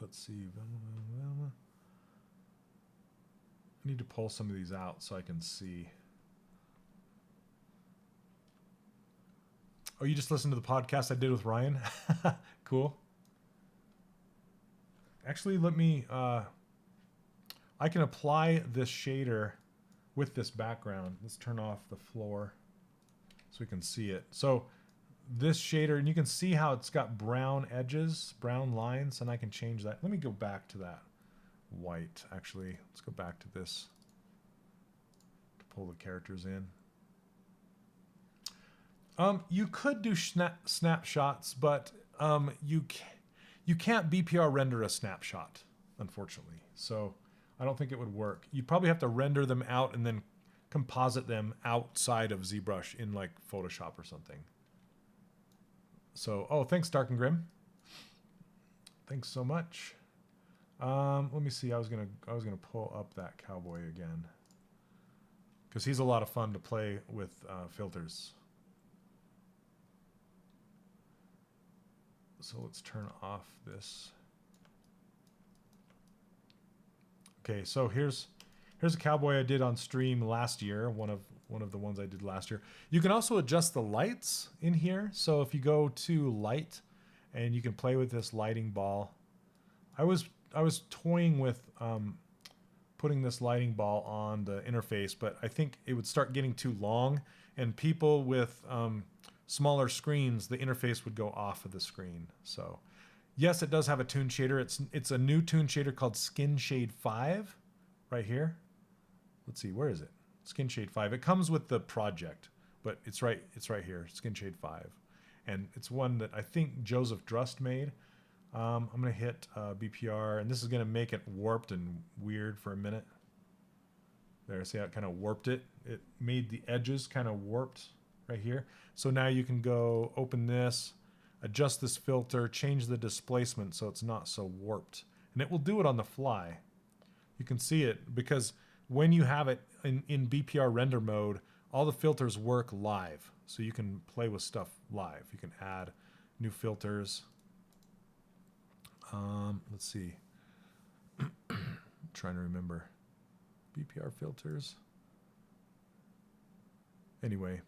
[SPEAKER 1] Let's see. I need to pull some of these out so I can see. Oh, you just listened to the podcast I did with Ryan? Cool. Actually, let me, I can apply this shader with this background. Let's turn off the floor so we can see it. So this shader, and you can see how it's got brown edges, brown lines, and I can change that. Let me go back to that white, actually. Let's go back to this to pull the characters in. You could do snapshots, but you can't BPR render a snapshot, unfortunately. So I don't think it would work. You'd probably have to render them out and then composite them outside of ZBrush in, like, Photoshop or something. So, oh, thanks, Dark and Grim. Thanks so much. Let me see. I was gonna pull up that cowboy again because he's a lot of fun to play with filters. So let's turn off this. Okay, so here's a cowboy I did on stream last year, one of the ones I did last year. You can also adjust the lights in here. So if you go to light and you can play with this lighting ball. I was toying with putting this lighting ball on the interface, but I think it would start getting too long, and people with smaller screens, the interface would go off of the screen. So yes, it does have a toon shader. It's a new toon shader called Skin Shade 5 right here. Let's see, where is it? Skin Shade 5. It comes with the project, but it's right here, Skin Shade 5. And it's one that I think Joseph Drust made. I'm going to hit BPR, and this is going to make it warped and weird for a minute. There, see how it kind of warped it? It made the edges kind of warped right here. So now you can go open this. adjust this filter, change the displacement so it's not so warped. And it will do it on the fly. You can see it because when you have it in BPR render mode, all the filters work live. So you can play with stuff live. You can add new filters. Let's see. I'm trying to remember. BPR filters. Anyway,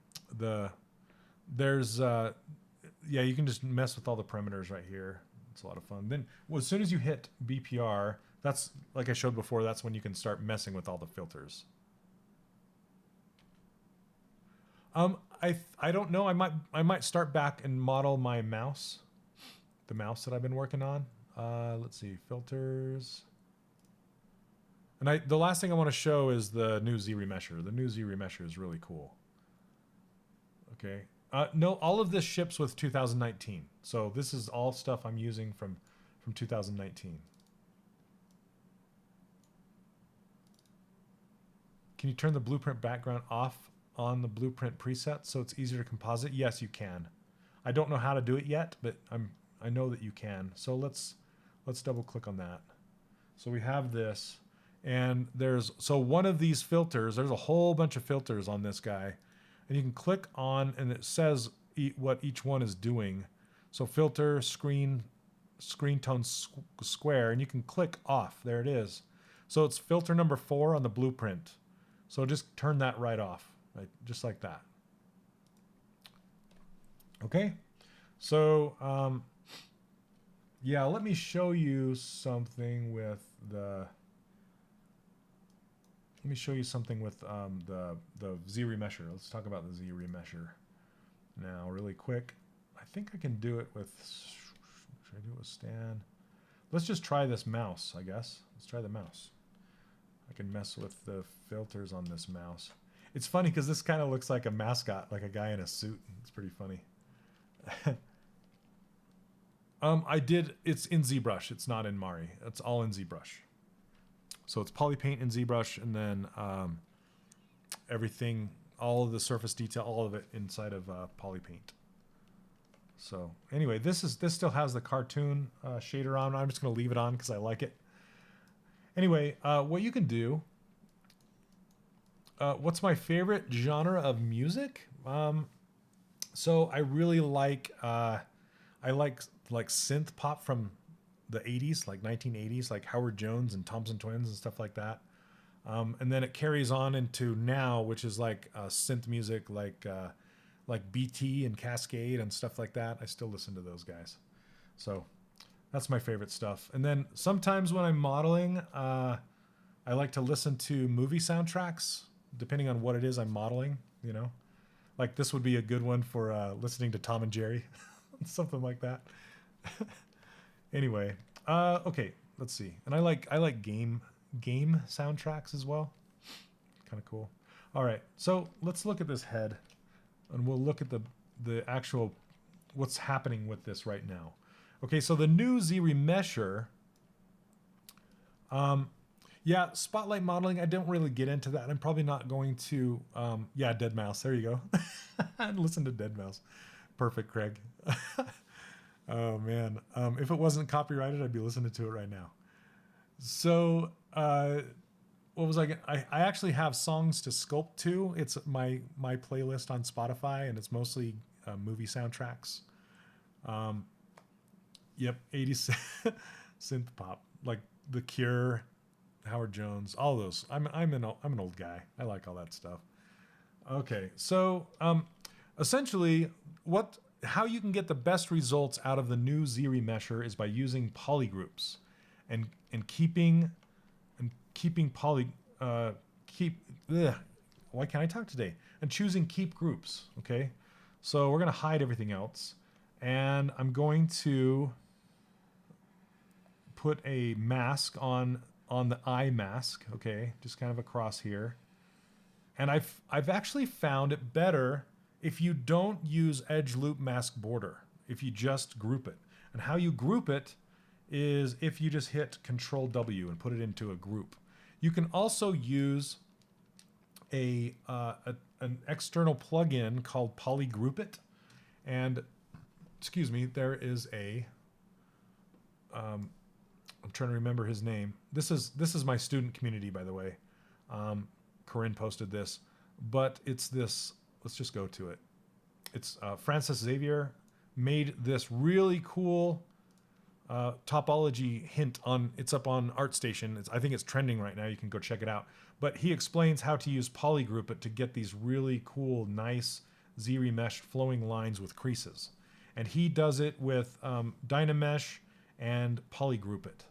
[SPEAKER 1] there's yeah, you can just mess with all the parameters right here. It's a lot of fun. Then as soon as you hit BPR, that's like I showed before, that's when you can start messing with all the filters. I don't know. I might start back and model my mouse, the mouse that I've been working on. Let's see, filters. And the last thing I want to show is the new Zremesher. The new Zremesher is really cool. Okay. No, all of this ships with 2019. So this is all stuff I'm using from 2019. Can you turn the blueprint background off on the blueprint preset so it's easier to composite? Yes, you can. I don't know how to do it yet, but I know that you can. So let's double click on that. So we have this, and so one of these filters, there's a whole bunch of filters on this guy, and you can click on, and it says what each one is doing. So filter, screen tone square, and you can click off. There it is. So it's filter number 4 on the blueprint. So just turn that right off, right? Just like that. Okay. So, yeah, let me show you something with the Zremesher. Let's talk about the Zremesher now really quick. I think I can do it with, should I do it with Stan? Let's just try this mouse, I guess. Let's try the mouse. I can mess with the filters on this mouse. It's funny because this kind of looks like a mascot, like a guy in a suit. It's pretty funny. It's in ZBrush. It's not in Mari. It's all in ZBrush. So it's Polypaint in ZBrush, and then everything, all of the surface detail, all of it inside of Polypaint. So anyway, this still has the cartoon shader on. I'm just going to leave it on because I like it. Anyway, what you can do, what's my favorite genre of music? So I really like, I like synth pop from the 80s, like 1980s, like Howard Jones and Thompson Twins and stuff like that. And then it carries on into now, which is like synth music, like BT and Cascade and stuff like that. I still listen to those guys. So that's my favorite stuff. And then sometimes when I'm modeling, I like to listen to movie soundtracks, depending on what it is I'm modeling, you know. Like this would be a good one for listening to Tom and Jerry, something like that. Anyway, okay, let's see. And I like game soundtracks as well. Kind of cool. All right, so let's look at this head, and we'll look at the actual what's happening with this right now. Okay, so the new Zremesher. Yeah, spotlight modeling. I don't really get into that. I'm probably not going to. Yeah, Dead Mouse. There you go. Listen to Dead Mouse. Perfect, Craig. Oh man, if it wasn't copyrighted, I'd be listening to it right now. So, what was I actually have songs to sculpt to. It's my playlist on Spotify, and it's mostly movie soundtracks. Yep, 80s synth pop, like The Cure, Howard Jones, all those. I'm an old guy. I like all that stuff. Okay, so essentially, how you can get the best results out of the new Zremesher is by using polygroups, and keeping why can't I talk today? And choosing keep groups. Okay, so we're gonna hide everything else, and I'm going to put a mask on the eye mask. Okay, just kind of across here, and I've actually found it better if you don't use edge loop mask border, if you just group it. And how you group it is if you just hit Control W and put it into a group. You can also use an external plugin called Polygroupit, and excuse me, there is a, I'm trying to remember his name. This is my student community, by the way. Corinne posted this, but it's this, let's just go to it. It's Francis Xavier made this really cool topology hint on, it's up on ArtStation. I think it's trending right now. You can go check it out. But he explains how to use polygroup it to get these really cool, nice Zremesh flowing lines with creases. And he does it with Dynamesh and polygroup it.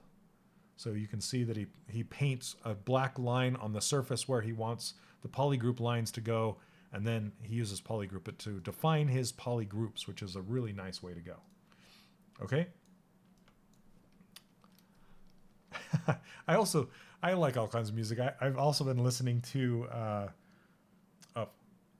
[SPEAKER 1] So you can see that he paints a black line on the surface where he wants the polygroup lines to go, and then he uses polygroup it to define his polygroups, which is a really nice way to go. Okay? I like all kinds of music. I've also been listening to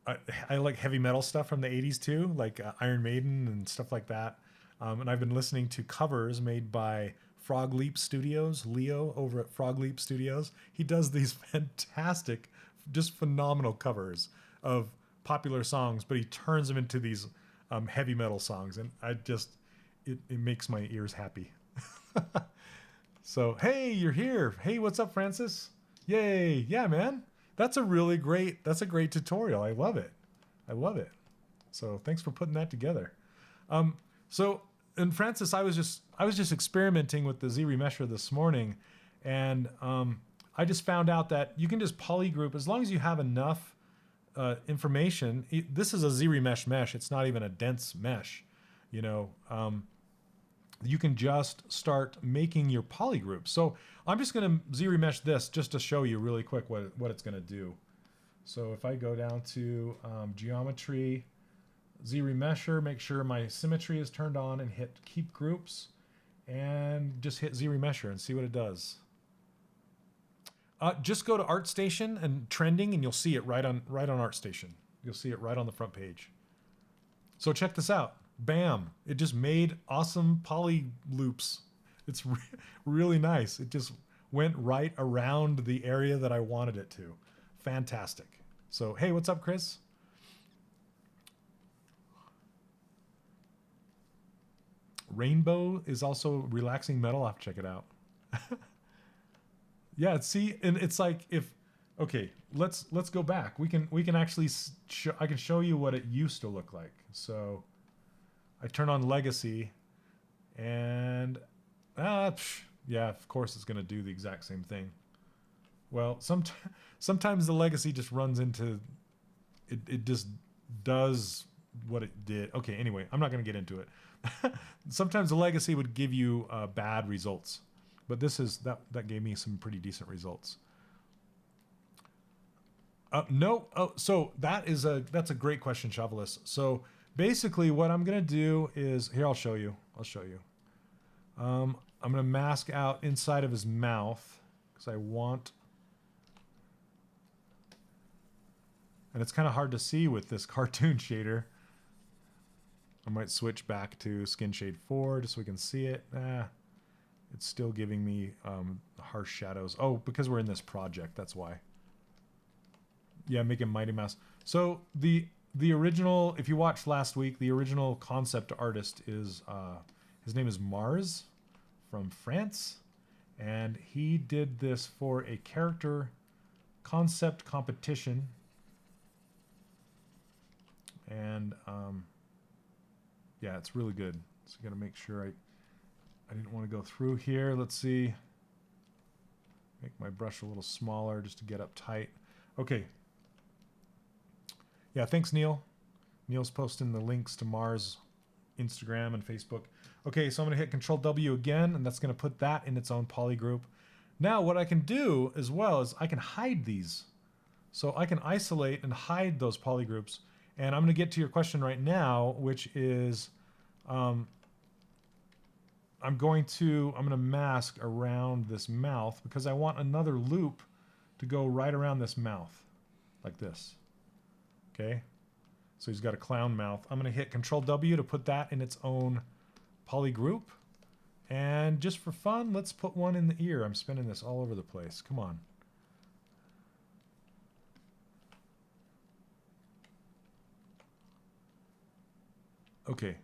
[SPEAKER 1] I like heavy metal stuff from the 80s too, like Iron Maiden and stuff like that. And I've been listening to covers made by Frog Leap Studios, Leo over at Frog Leap Studios. He does these fantastic, just phenomenal covers of popular songs, but he turns them into these heavy metal songs. And it makes my ears happy. So, hey, you're here. Hey, what's up, Francis? Yay. Yeah, man. That's a great tutorial. I love it. So thanks for putting that together. And Francis, I was just experimenting with the Zremesher this morning, and I just found out that you can just polygroup as long as you have enough information. This is a Zremesh mesh. It's not even a dense mesh, you know. You can just start making your polygroups. So I'm just going to Zremesh this just to show you really quick what it's going to do. So if I go down to geometry, Zremesher, make sure my symmetry is turned on, and hit keep groups, and just hit Zremesher and see what it does. Just go to ArtStation and trending, and you'll see it right on ArtStation. You'll see it right on the front page. So check this out. Bam! It just made awesome poly loops. It's really nice. It just went right around the area that I wanted it to. Fantastic. So, hey, what's up, Chris? Rainbow is also relaxing metal. I'll have to check it out. Yeah, see, and it's like okay, let's go back. We can actually I can show you what it used to look like. So I turn on Legacy, and yeah, of course it's going to do the exact same thing. Well, sometimes the Legacy just runs into it just does what it did. Okay, anyway, I'm not going to get into it. Sometimes the Legacy would give you bad results, but that gave me some pretty decent results. No, so that's a great question, Shovelist. So basically, what I'm gonna do is here. I'll show you. I'm gonna mask out inside of his mouth because I want, and it's kind of hard to see with this cartoon shader. I might switch back to Skin Shade 4 just so we can see it. It's still giving me harsh shadows. Oh, because we're in this project, that's why. Yeah, make him Mighty Mouse. So the original, if you watched last week, the original concept artist is, his name is Mars from France. And he did this for a character concept competition. And yeah, it's really good. So I gotta make sure I didn't want to go through here. Let's see. Make my brush a little smaller just to get up tight. Okay. Yeah, thanks, Neil. Neil's posting the links to Mars, Instagram, and Facebook. Okay, so I'm going to hit Control W again, and that's going to put that in its own poly group. Now, what I can do as well is I can hide these. So I can isolate and hide those poly groups. And I'm going to get to your question right now, which is I'm going to mask around this mouth because I want another loop to go right around this mouth, like this. Okay, so he's got a clown mouth. I'm going to hit Control W to put that in its own poly group. And just for fun, let's put one in the ear. I'm spinning this all over the place. Come on. Okay.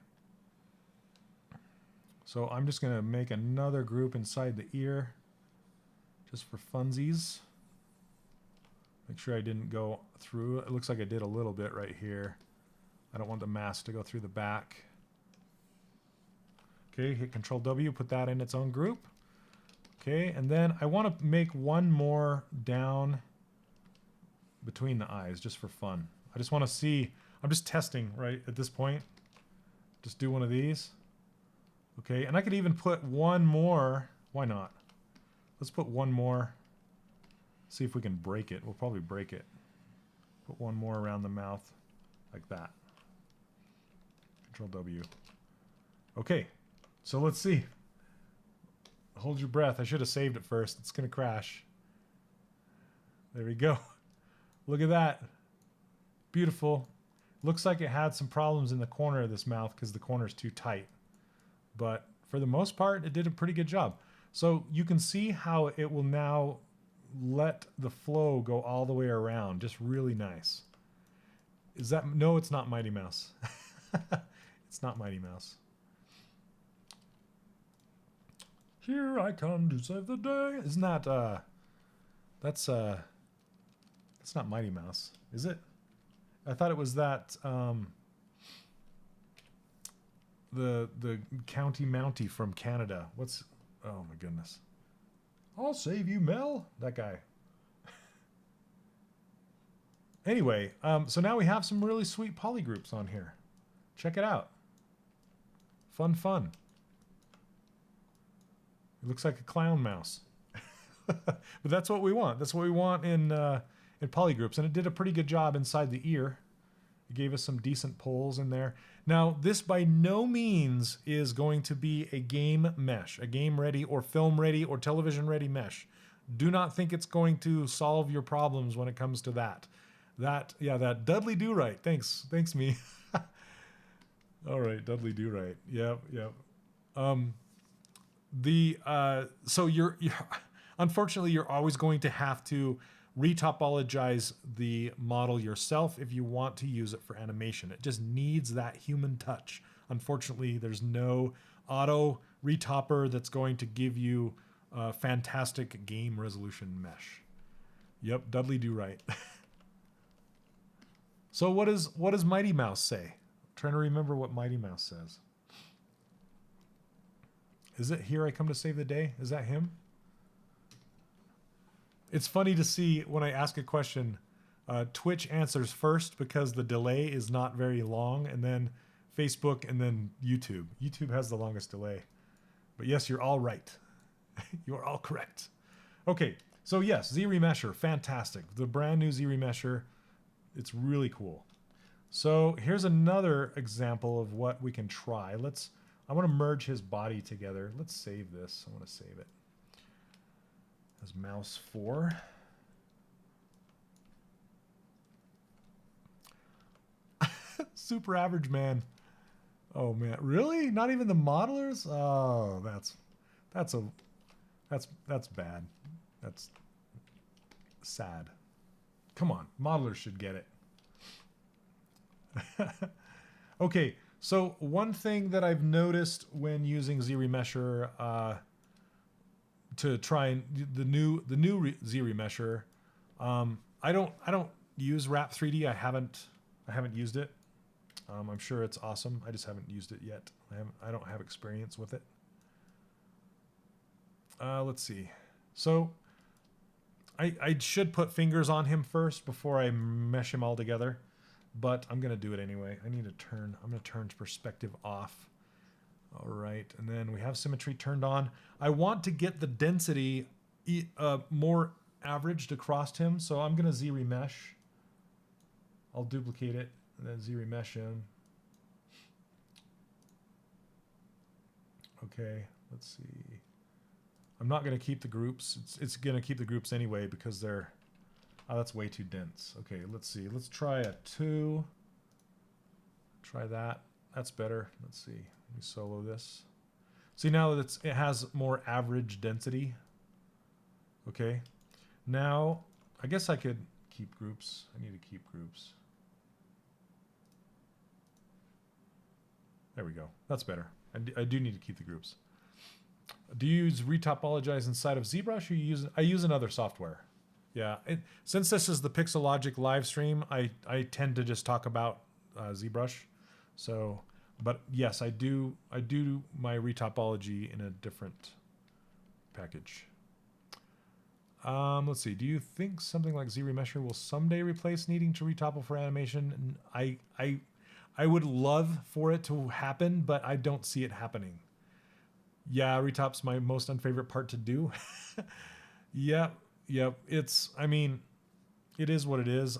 [SPEAKER 1] So I'm just going to make another group inside the ear just for funsies. Make sure I didn't go through. It looks like I did a little bit right here. I don't want the mask to go through the back. Okay, hit Control W, put that in its own group. Okay, and then I want to make one more down between the eyes just for fun. I just want to see, I'm just testing right at this point. Just do one of these. Okay, and I could even put one more. Why not? Let's put one more. See if we can break it. We'll probably break it. Put one more around the mouth like that. Control W. Okay, so let's see. Hold your breath. I should have saved it first. It's going to crash. There we go. Look at that. Beautiful. Looks like it had some problems in the corner of this mouth because the corner is too tight. But for the most part, it did a pretty good job. So you can see how it will now let the flow go all the way around. Just really nice. Is that... No, it's not Mighty Mouse. It's not Mighty Mouse. Here I come to save the day. Isn't that... That's not Mighty Mouse, is it? I thought it was that... the County Mountie from Canada. What's... Oh my goodness. I'll save you, Mel. That guy. Anyway, so now we have some really sweet polygroups on here. Check it out. Fun, fun. It looks like a clown mouse. But that's what we want. That's what we want in polygroups. And it did a pretty good job inside the ear. It gave us some decent pulls in there. Now, this by no means is going to be a game mesh, a game ready or film ready or television ready mesh. Do not think it's going to solve your problems when it comes to that. That Dudley Do Right. Thanks me. All right, Dudley Do Right. Yep. So you're unfortunately you're always going to have to retopologize the model yourself if you want to use it for animation. It just needs that human touch. Unfortunately, there's no auto retopper that's going to give you a fantastic game resolution mesh. Yep, Dudley Do Right. So what does Mighty Mouse say? I'm trying to remember what Mighty Mouse says. Is it Here I Come to Save the Day? Is that him? It's funny to see when I ask a question, Twitch answers first because the delay is not very long, and then Facebook, and then YouTube. YouTube has the longest delay. But yes, you're all right. You are all correct. Okay, so yes, Zremesher, fantastic. The brand new Zremesher, it's really cool. So here's another example of what we can try. I want to merge his body together. Let's save this. I want to save it. As mouse 4. Super average man. Oh man, really? Not even the modelers? Oh, that's bad. That's sad. Come on, modelers should get it. Okay, so one thing that I've noticed when using Zremesher to try the new Zremesher, I don't use Wrap 3D. I haven't used it. I'm sure it's awesome. I just haven't used it yet. I don't have experience with it. Let's see. So I should put fingers on him first before I mesh him all together, but I'm gonna do it anyway. I'm gonna turn perspective off. All right, and then we have symmetry turned on. I want to get the density more averaged across him, so I'm gonna Zremesh. I'll duplicate it and then Zremesh him. Okay, let's see. I'm not gonna keep the groups. It's gonna keep the groups anyway because they're... Oh, that's way too dense. Okay, let's see. Let's try a 2. Try that. That's better. Let's see. Let me solo this. See, now that it has more average density. Okay. Now, I guess I could keep groups. I need to keep groups. There we go. That's better. I do need to keep the groups. Do you use retopologize inside of ZBrush, or you use? I use another software. Yeah. Since this is the Pixelogic live stream, I tend to just talk about ZBrush. So, but yes, I do my retopology in a different package. Let's see. Do you think something like Zremesher will someday replace needing to retopple for animation? I would love for it to happen, but I don't see it happening. Yeah, retop's my most unfavorite part to do. Yeah. I mean, it is what it is.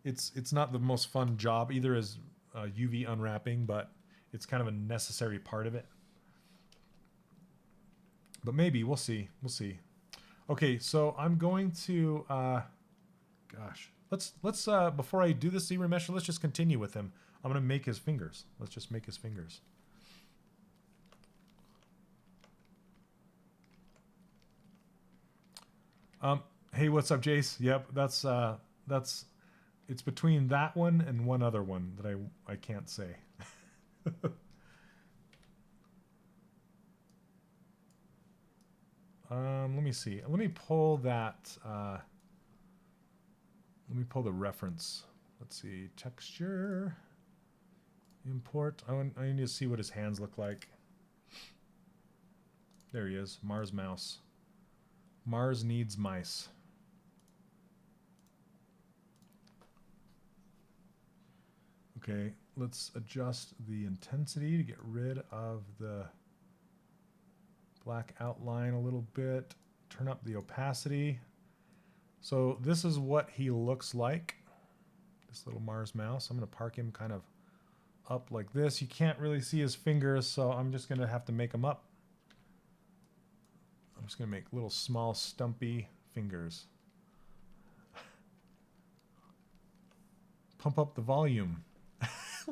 [SPEAKER 1] It's not the most fun job either as UV unwrapping, but it's kind of a necessary part of it. But maybe we'll see. We'll see. Okay, so I'm going to gosh. Let's before I do this Zremesher, let's just continue with him. I'm gonna make his fingers. Let's just make his fingers. Hey, what's up, Jace? Yep, that's it's between that one and one other one that I can't say. Let me see. Let me pull that. Let me pull the reference. Let's see. Texture. Import. I need to see what his hands look like. There he is. Mars mouse. Mars needs mice. Okay, let's adjust the intensity to get rid of the black outline a little bit. Turn up the opacity. So this is what he looks like. This little Mars mouse. I'm going to park him kind of up like this. You can't really see his fingers, so I'm just going to have to make them up. I'm just going to make little small stumpy fingers. Pump up the volume.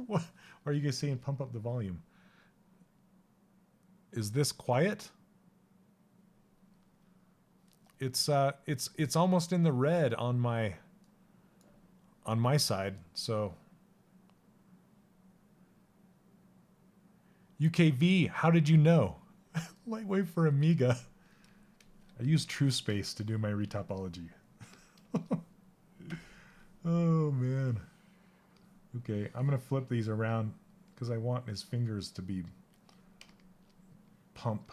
[SPEAKER 1] What are you guys saying? Pump up the volume. Is this quiet? It's almost in the red on my side, so UKV, how did you know? Lightweight for Amiga. I use TrueSpace to do my retopology. Oh man. Okay, I'm gonna flip these around because I want his fingers to be plump,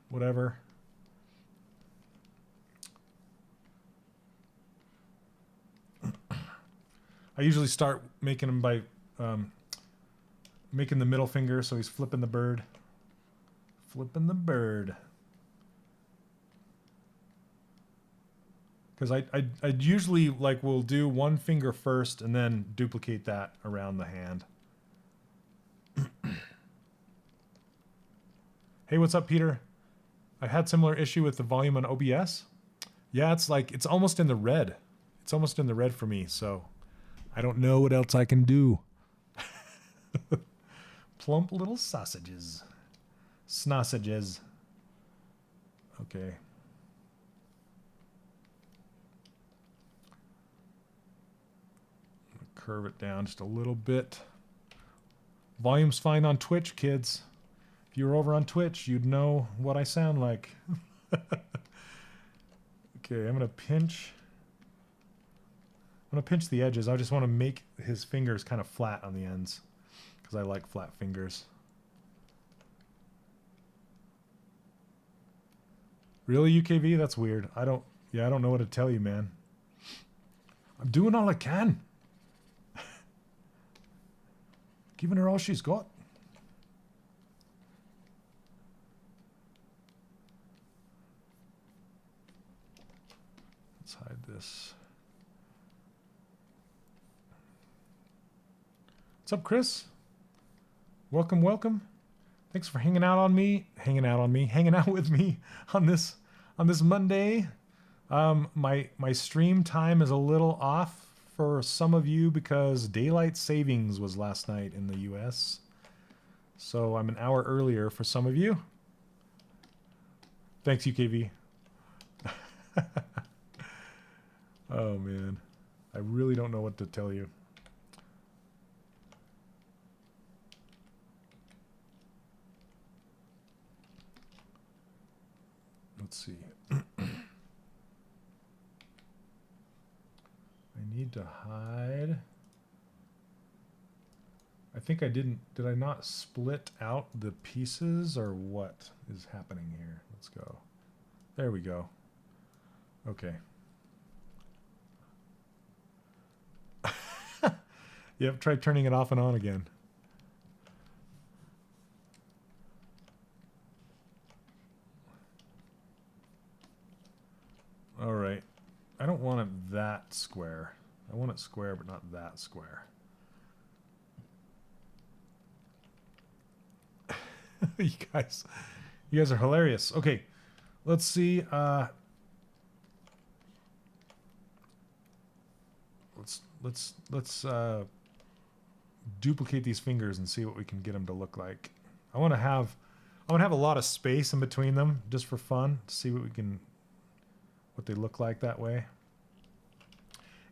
[SPEAKER 1] whatever. I usually start making them by making the middle finger, so he's flipping the bird. Flipping the bird. Because I usually will do one finger first and then duplicate that around the hand. Hey, what's up, Peter? I had similar issue with the volume on OBS. Yeah, it's almost in the red. It's almost in the red for me, so I don't know what else I can do. Plump little sausages. Snossages. Okay. Curve it down just a little bit. Volume's fine on Twitch, kids. If you were over on Twitch, you'd know what I sound like. Okay, I'm gonna pinch the edges. I just want to make his fingers kind of flat on the ends because I like flat fingers. Really, UKV? That's weird. I don't know what to tell you, man. I'm doing all I can. Giving her all she's got. Let's hide this. What's up, Chris? Welcome, welcome. Thanks for hanging out with me on this Monday. My stream time is a little off for some of you because daylight savings was last night in the US. So I'm an hour earlier for some of you. Thanks, UKV. Oh man, I really don't know what to tell you. let's see. I need to hide. I think I didn't, did I not split out the pieces or what is happening here? Let's go. There we go. Okay. Yep, try turning it off and on again. All right. I don't want it that square. I want it square, but not that square. You guys are hilarious. Okay, let's see. Let's duplicate these fingers and see what we can get them to look like. I want to have a lot of space in between them just for fun to see what they look like that way.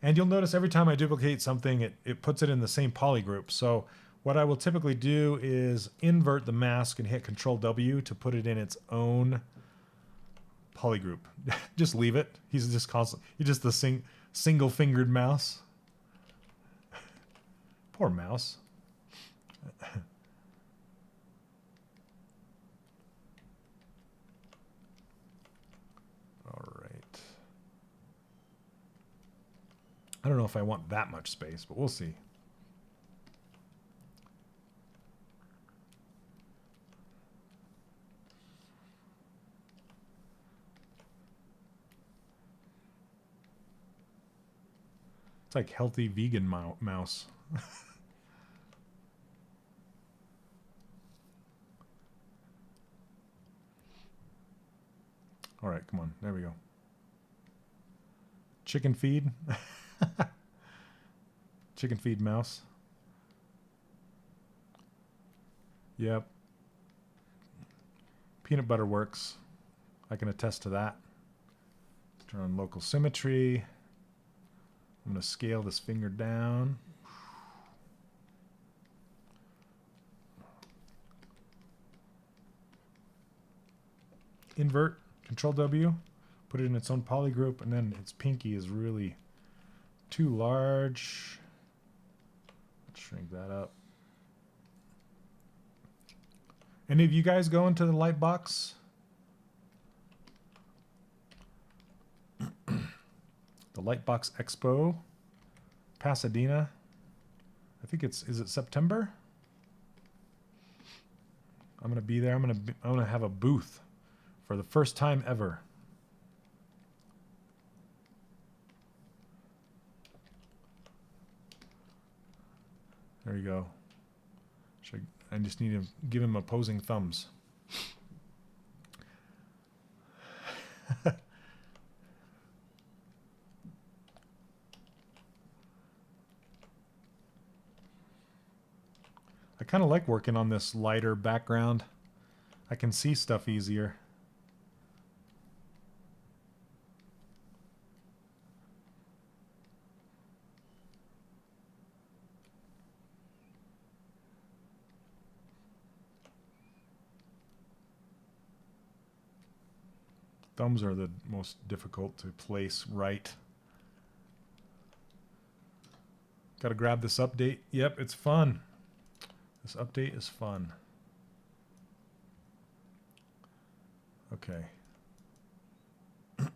[SPEAKER 1] And you'll notice every time I duplicate something, it puts it in the same poly group. So what I will typically do is invert the mask and hit Control W to put it in its own poly group. Just leave it. He's just the single-fingered mouse. Poor mouse. All right. I don't know if I want that much space, but we'll see. It's like healthy vegan mouse. All right, come on. There we go. Chicken feed. Chicken feed mouse. Yep. Peanut butter works. I can attest to that. Turn on local symmetry. I'm going to scale this finger down. Invert, Control W, put it in its own poly group, and then its pinky is really too large. Let's shrink that up. Any of you guys go into the Lightbox? The Lightbox Expo, Pasadena. I think is it September? I'm gonna be there. I'm gonna have a booth for the first time ever. There you go. I just need to give him opposing thumbs. I kind of like working on this lighter background. I can see stuff easier. Thumbs are the most difficult to place right. Got to grab this update. Yep, it's fun. This update is fun. Okay. This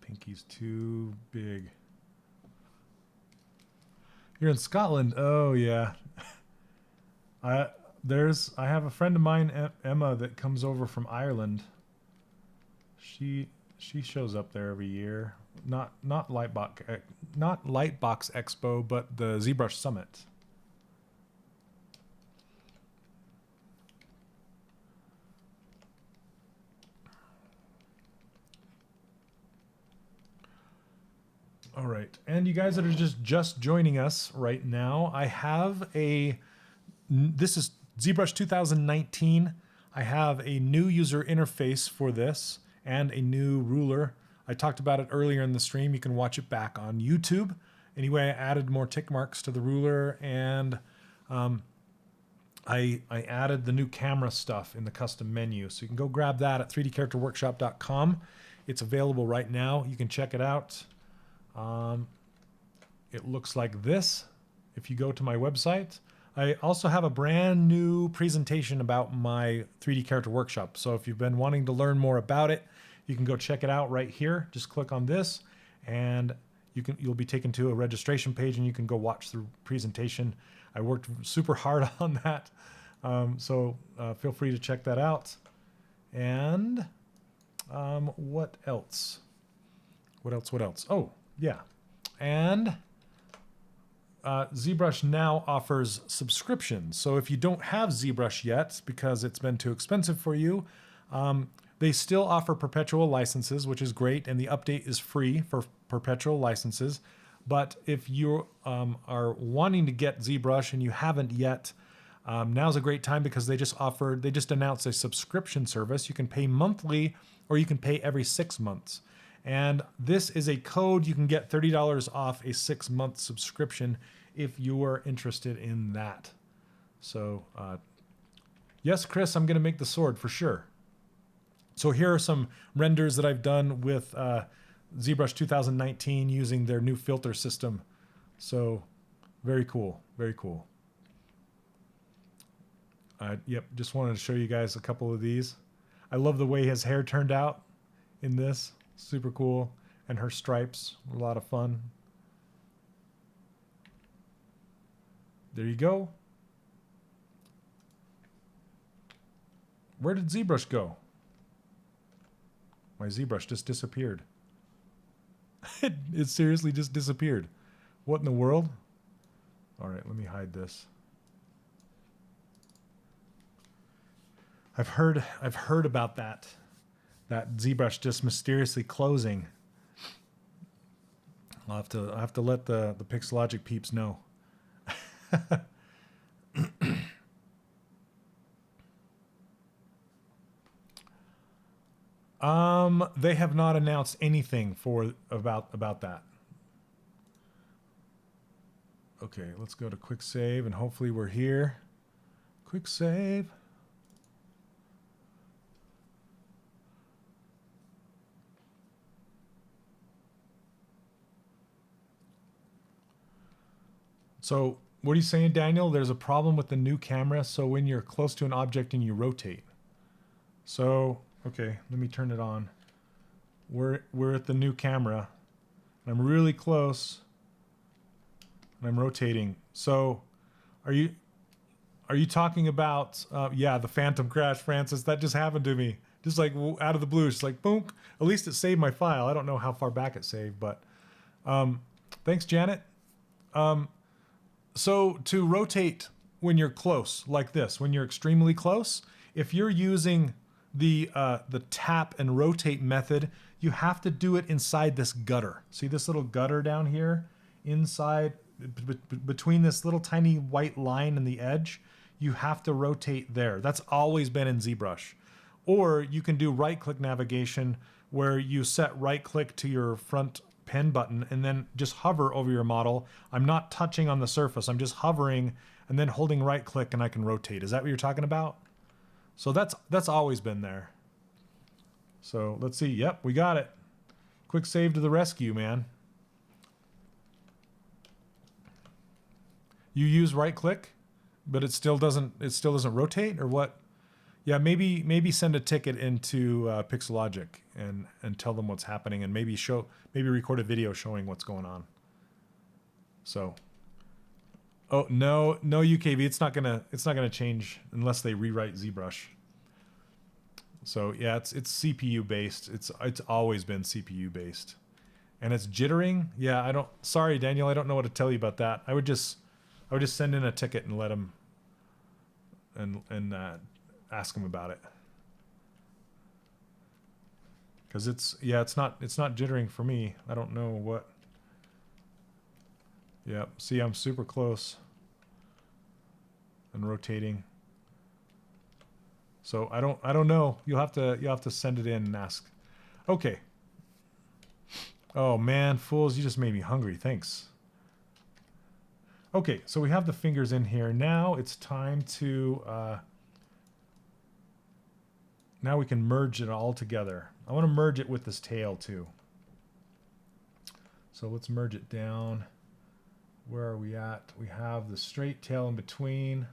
[SPEAKER 1] pinky's too big. You're in Scotland. Oh yeah. I have a friend of mine, Emma, that comes over from Ireland. She shows up there every year. Not Lightbox Expo, but the ZBrush Summit. All right, and you guys that are just joining us right now, I have this is ZBrush 2019. I have a new user interface for this and a new ruler. I talked about it earlier in the stream. You can watch it back on YouTube. Anyway, I added more tick marks to the ruler, and I added the new camera stuff in the custom menu. So you can go grab that at 3dcharacterworkshop.com. It's available right now. You can check it out. It looks like this if you go to my website. I also have a brand new presentation about my 3D Character Workshop. So if you've been wanting to learn more about it, you can go check it out right here. Just click on this and you'll be taken to a registration page and you can go watch the presentation. I worked super hard on that. So feel free to check that out. And what else? What else? Oh, yeah. And ZBrush now offers subscriptions. So if you don't have ZBrush yet, because it's been too expensive for you, they still offer perpetual licenses, which is great. And the update is free for perpetual licenses. But if you are wanting to get ZBrush and you haven't yet, now's a great time because they just announced a subscription service. You can pay monthly or you can pay every 6 months. And this is a code. You can get $30 off a 6-month subscription if you are interested in that. So yes, Chris, I'm going to make the sword for sure. So here are some renders that I've done with ZBrush 2019 using their new filter system. So very cool, very cool. Yep, just wanted to show you guys a couple of these. I love the way his hair turned out in this. Super cool. And her stripes were a lot of fun. There you go. Where did ZBrush go? My ZBrush just disappeared. It seriously just disappeared. What in the world? All right, let me hide this. I've heard about that ZBrush just mysteriously closing. I'll have to let the Pixelogic peeps know. They have not announced anything about that. Okay, let's go to quick save and hopefully we're here. Quick save. So what are you saying, Daniel? There's a problem with the new camera. So when you're close to an object and you rotate. So, okay, let me turn it on. We're at the new camera. I'm really close. And I'm rotating. So are you talking about, yeah, the phantom crash, Francis? That just happened to me. Just like out of the blue. It's like, boom. At least it saved my file. I don't know how far back it saved, but thanks, Janet. So to rotate when you're close, like this, when you're extremely close, if you're using the tap and rotate method, you have to do it inside this gutter. See this little gutter down here? Inside, between this little tiny white line and the edge, you have to rotate there. That's always been in ZBrush. Or you can do right-click navigation where you set right-click to your front pen button and then just hover over your model. I'm not touching on the surface. I'm just hovering and then holding right click and I can rotate. Is that what you're talking about? So that's always been there. So let's see. Yep, we got it. Quick save to the rescue, man. You use right click, but it still doesn't rotate or what? Yeah, maybe send a ticket into Pixelogic and tell them what's happening and maybe record a video showing what's going on. So, oh no UKV, it's not gonna change unless they rewrite ZBrush. So yeah, it's CPU based. It's always been CPU based, and it's jittering. Yeah, sorry Daniel, I don't know what to tell you about that. I would just send in a ticket and let them and ask them about it. Because it's not jittering for me. I don't know what. Yeah, see, I'm super close and rotating. So I don't know. You'll have to send it in and ask. Okay. Oh man, fools, you just made me hungry. Thanks. Okay, so we have the fingers in here. Now it's time to, now we can merge it all together. I want to merge it with this tail too. So let's merge it down. Where are we at? We have the straight tail in between.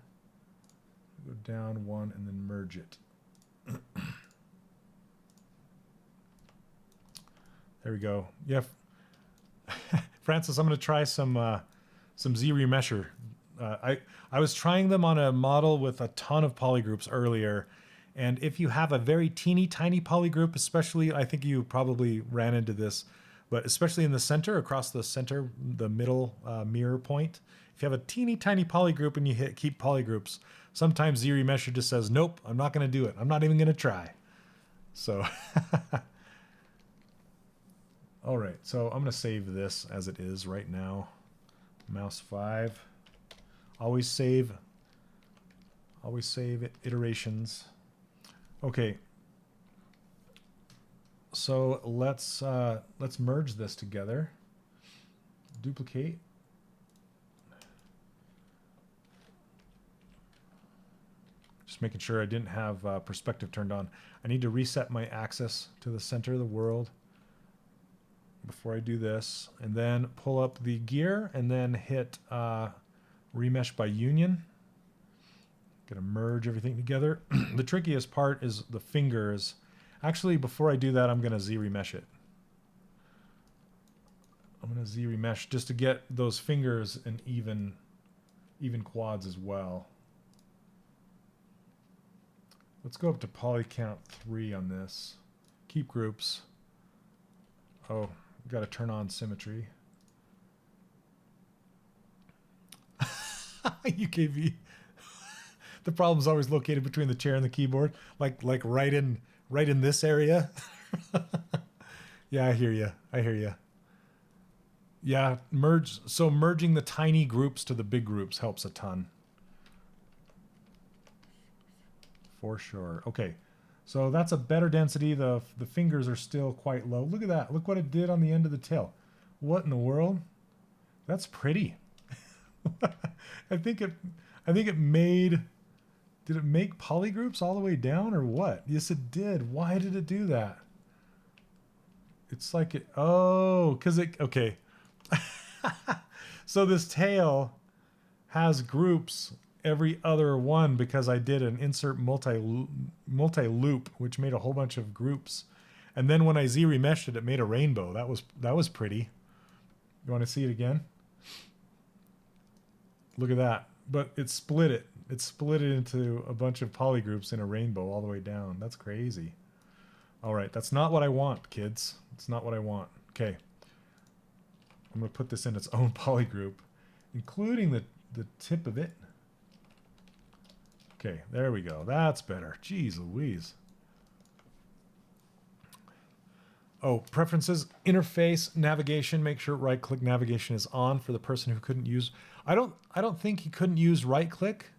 [SPEAKER 1] Go down one and then merge it. There we go. Yeah, Francis, I'm going to try some Zremesher. I was trying them on a model with a ton of polygroups earlier, and if you have a very teeny tiny polygroup, especially, I think you probably ran into this, but especially in the center, across the center, the middle mirror point, if you have a teeny tiny polygroup and you hit keep polygroups, sometimes Zremesher just says, nope, I'm not going to do it. I'm not even going to try. So, all right, so I'm going to save this as it is right now. Mouse 5. Always save iterations. Okay. So let's merge this together. Duplicate. Just making sure I didn't have perspective turned on. I need to reset my axis to the center of the world before I do this, and then pull up the gear and then hit remesh by union. Gonna merge everything together. The trickiest part is the fingers. Actually, before I do that, I'm gonna Zremesh it. I'm gonna Zremesh just to get those fingers in even quads as well. Let's go up to poly count 3 on this. Keep groups. Oh, got to turn on symmetry. UKV. The problem's always located between the chair and the keyboard, like right in this area. Yeah, I hear you. I hear you. Yeah, merging the tiny groups to the big groups helps a ton. For sure. Okay. So that's a better density. The fingers are still quite low. Look at that. Look what it did on the end of the tail. What in the world? That's pretty. I think it made, did it make polygroups all the way down or what? Yes, it did. Why did it do that? It's like it, oh, because it, okay. So this tail has groups every other one because I did an insert multi-loop, which made a whole bunch of groups. And then when I Zremeshed it, it made a rainbow. That was pretty. You want to see it again? Look at that. But it split it. It split it into a bunch of polygroups in a rainbow all the way down. That's crazy. All right, that's not what I want, kids. It's not what I want. Okay. I'm going to put this in its own polygroup, including the tip of it. Okay, there we go. That's better. Jeez Louise. Oh, preferences, interface, navigation. Make sure right-click navigation is on for the person who couldn't use. I don't think he couldn't use right-click.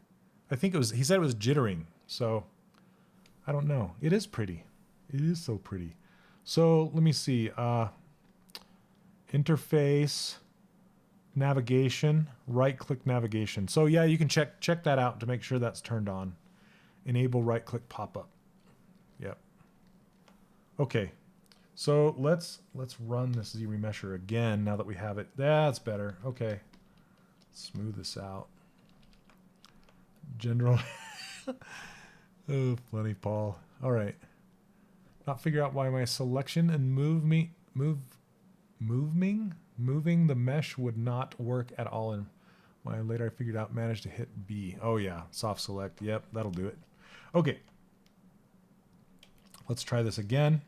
[SPEAKER 1] I think it was. He said it was jittering. So I don't know. It is pretty. It is so pretty. So let me see. Interface, navigation, right-click navigation. So yeah, you can check that out to make sure that's turned on. Enable right-click pop-up. Yep. Okay. So let's run this Zremesher again now that we have it. That's better. Okay. Smooth this out. General. Oh, funny, Paul. All right. Not figure out why my selection and moving the mesh would not work at all. And when later I figured out, managed to hit B. Oh yeah, soft select. Yep, that'll do it. Okay. Let's try this again.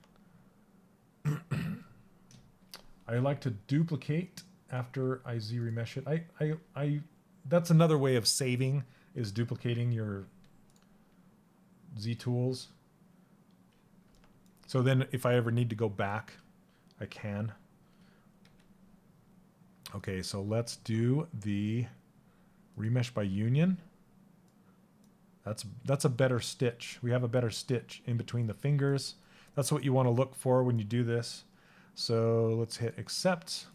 [SPEAKER 1] I like to duplicate after I Zremesh it. That's another way of saving, is duplicating your Z tools. So then if I ever need to go back, I can. Okay, so let's do the remesh by union. That's a better stitch. We have a better stitch in between the fingers. That's what you want to look for when you do this. So let's hit accept.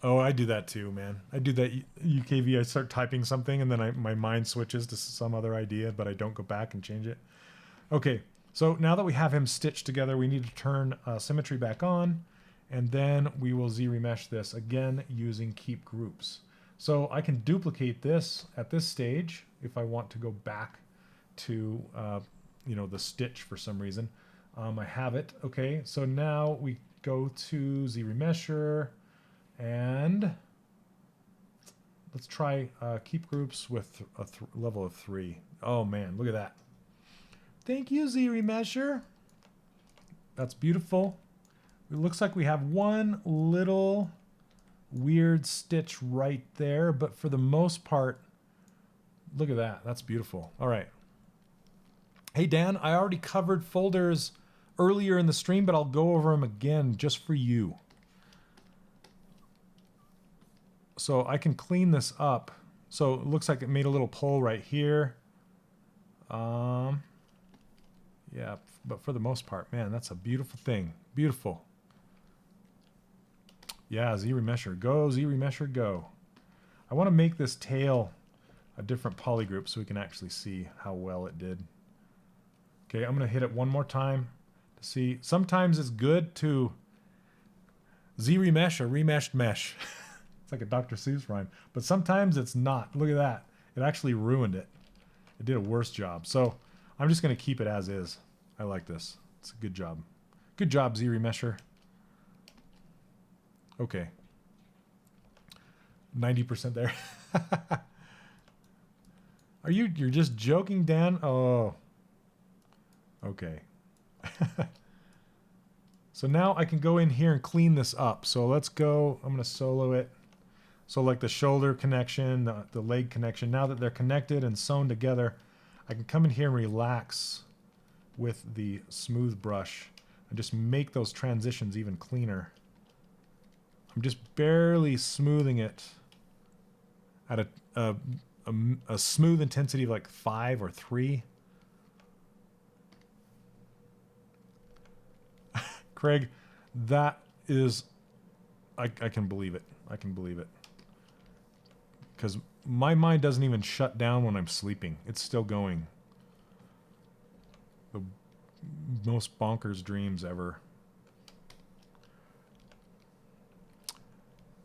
[SPEAKER 1] Oh, I do that too, man. I do that UKV. I start typing something and then my mind switches to some other idea, but I don't go back and change it. Okay, so now that we have him stitched together, we need to turn symmetry back on, and then we will Zremesh this again using keep groups. So I can duplicate this at this stage if I want to go back to you know, the stitch for some reason. I have it. Okay, so now we go to Zremesher. And let's try keep groups with a level of 3. Oh man, look at that. Thank you, Zremesher. That's beautiful. It looks like we have one little weird stitch right there, but for the most part, look at that. That's beautiful. All right. Hey, Dan, I already covered folders earlier in the stream, but I'll go over them again just for you. So I can clean this up. So it looks like it made a little pull right here. Yeah, but for the most part, man, that's a beautiful thing. Beautiful. Yeah, Zremesher. Go, Zremesher, go. I want to make this tail a different polygroup so we can actually see how well it did. Okay, I'm going to hit it one more time to see. Sometimes it's good to Zremesh a remeshed mesh. It's like a Dr. Seuss rhyme. But sometimes it's not. Look at that. It actually ruined it. It did a worse job. So I'm just going to keep it as is. I like this. It's a good job. Good job, Zremesher. Okay. 90% there. You're just joking, Dan? Oh. Okay. So now I can go in here and clean this up. So let's go. I'm going to solo it. So like the shoulder connection, the leg connection, now that they're connected and sewn together, I can come in here and relax with the smooth brush and just make those transitions even cleaner. I'm just barely smoothing it at a smooth intensity of like 5 or 3. Craig, that is, I can believe it. I can believe it. Because my mind doesn't even shut down when I'm sleeping. It's still going. The most bonkers dreams ever.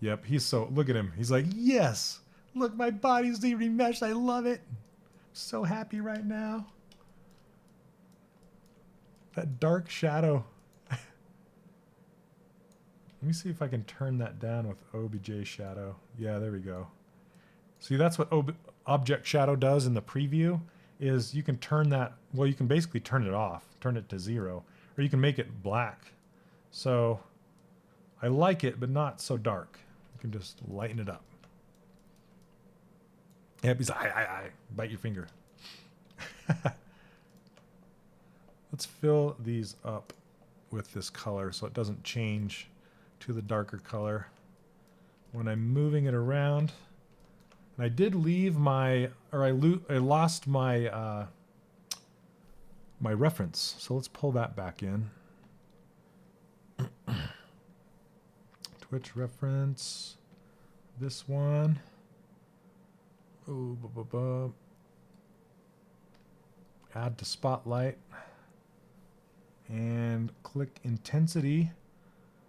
[SPEAKER 1] Yep, he's so, look at him. He's like, yes, look, my body's remeshed. I love it. So happy right now. That dark shadow. Let me see if I can turn that down with OBJ shadow. Yeah, there we go. See, that's what object shadow does in the preview, is you can turn that, well, you can basically turn it off, turn it to 0, or you can make it black. So I like it, but not so dark. You can just lighten it up. Yep, he's like, bite your finger. Let's fill these up with this color so it doesn't change to the darker color when I'm moving it around. And I did leave my, or I lost my my reference. So let's pull that back in. Twitch reference. This one. Oh, add to spotlight. And click intensity.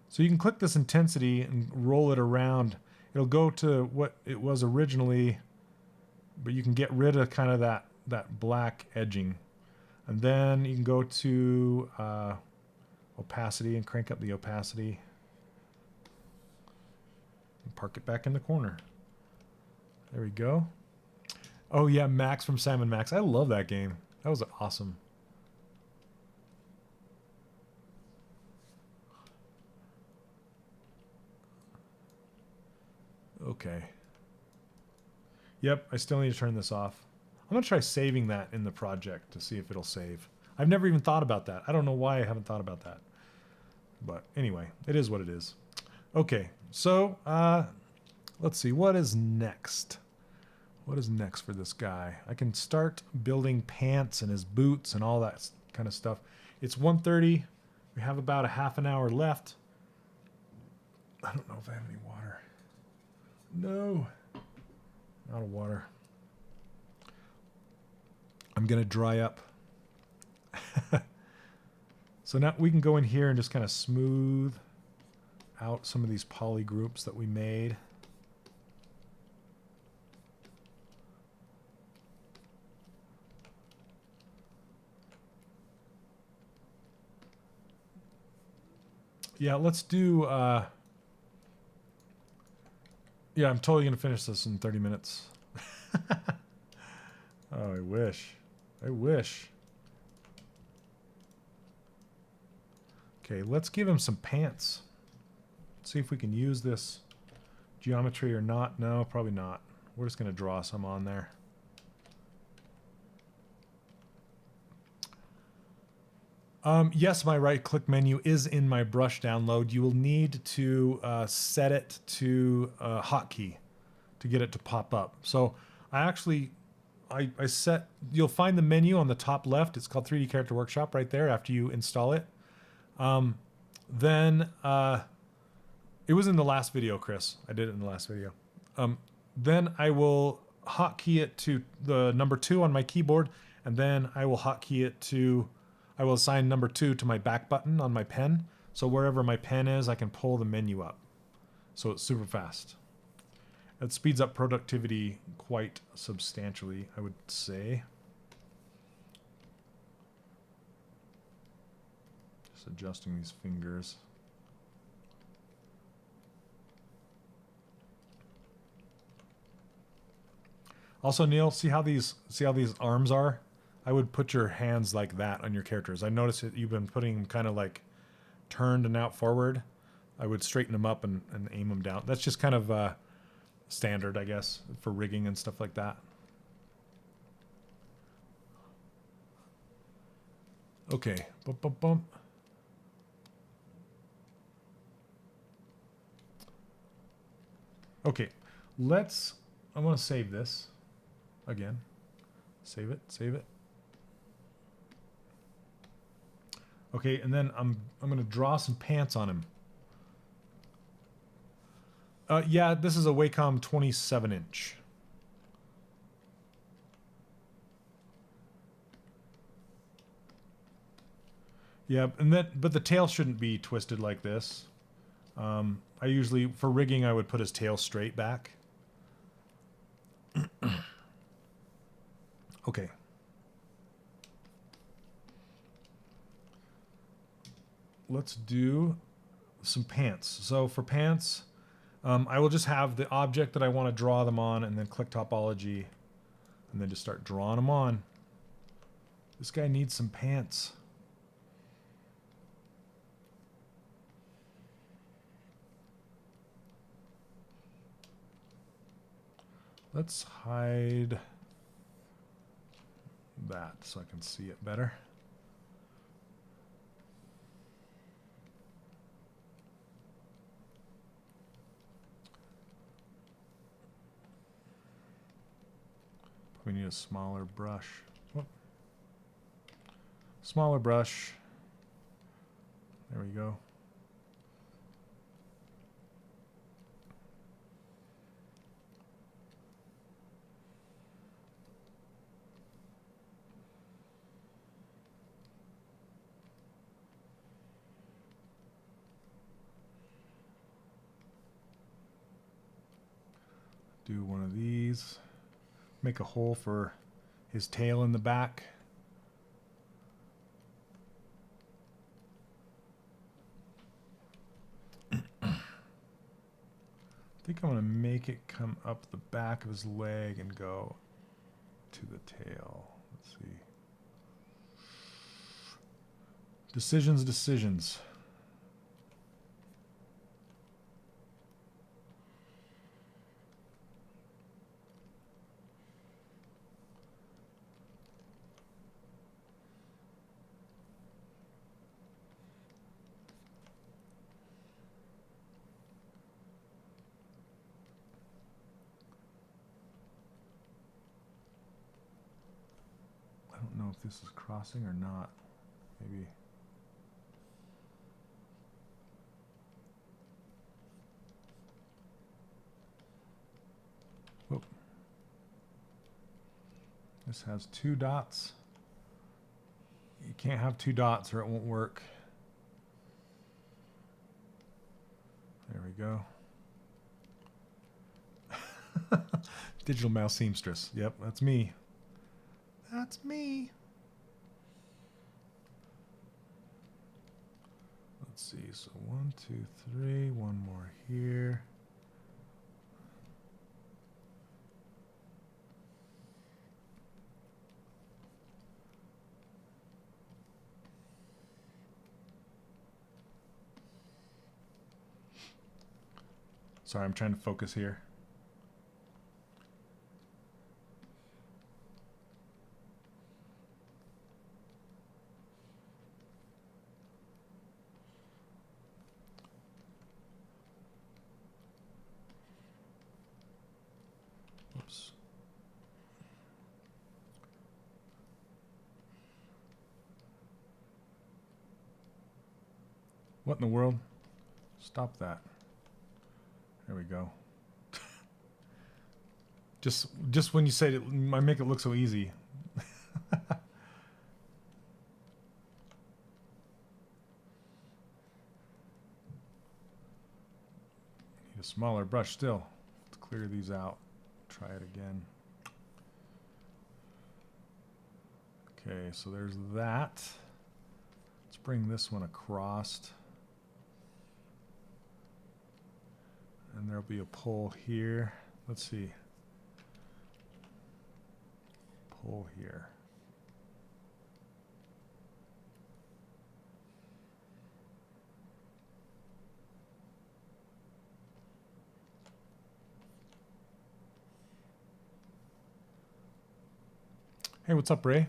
[SPEAKER 1] So you can click this intensity and roll it around. It'll go to what it was originally, but you can get rid of kind of that black edging. And then you can go to opacity and crank up the opacity. And park it back in the corner. There we go. Oh yeah, Max from Salmon Max. I love that game. That was awesome. Okay. Yep, I still need to turn this off. I'm going to try saving that in the project to see if it'll save. I've never even thought about that. I don't know why I haven't thought about that. But anyway, it is what it is. Okay, so let's see. What is next? What is next for this guy? I can start building pants and his boots and all that kind of stuff. It's 1:30. We have about a half an hour left. I don't know if I have any water. No. Out of water. I'm going to dry up. So now we can go in here and just kind of smooth out some of these poly groups that we made. Yeah, let's do... yeah, I'm totally going to finish this in 30 minutes. Oh, I wish. I wish. Okay, let's give him some pants. See if we can use this geometry or not. No, probably not. We're just going to draw some on there. Yes, my right-click menu is in my brush download. You will need to set it to hotkey to get it to pop up. So I actually, I set, you'll find the menu on the top left. It's called 3D Character Workshop right there after you install it. Then it was in the last video, Chris. I did it in the last video. Then I will hotkey it to the number 2 on my keyboard, and then I will hotkey it to, I will assign number 2 to my back button on my pen. So wherever my pen is, I can pull the menu up. So it's super fast. It speeds up productivity quite substantially, I would say. Just adjusting these fingers. Also, Neil, see how these arms are? I would put your hands like that on your characters. I noticed that you've been putting them kind of like turned and out forward. I would straighten them up and aim them down. That's just kind of standard, I guess, for rigging and stuff like that. Okay, bump, bump, bump. Okay, let's, I want to save this again. Save it, save it. Okay, and then I'm going to draw some pants on him. Yeah, this is a Wacom 27-inch. Yeah, and that, but the tail shouldn't be twisted like this. I usually, for rigging, I would put his tail straight back. Okay. Let's do some pants. So for pants, I will just have the object that I want to draw them on and then click topology and then just start drawing them on. This guy needs some pants. Let's hide that so I can see it better. We need a smaller brush. Whoop. Smaller brush. There we go. Do one of these. Make a hole for his tail in the back. I think I'm going to make it come up the back of his leg and go to the tail. Let's see. Decisions, decisions. I don't know if this is crossing or not. Maybe. This has 2 dots. You can't have 2 dots or it won't work. There we go. Digital mouse seamstress. Yep, that's me. That's me. Let's see. So 1, 2, 3. One more here. Sorry, I'm trying to focus here. Oops. What in the world? Stop that. There we go. just when you say it, I make it look so easy. Need a smaller brush still. Let's clear these out. Try it again. Okay, so there's that. Let's bring this one across. And there'll be a pull here. Let's see. Pull here. Hey, what's up, Ray?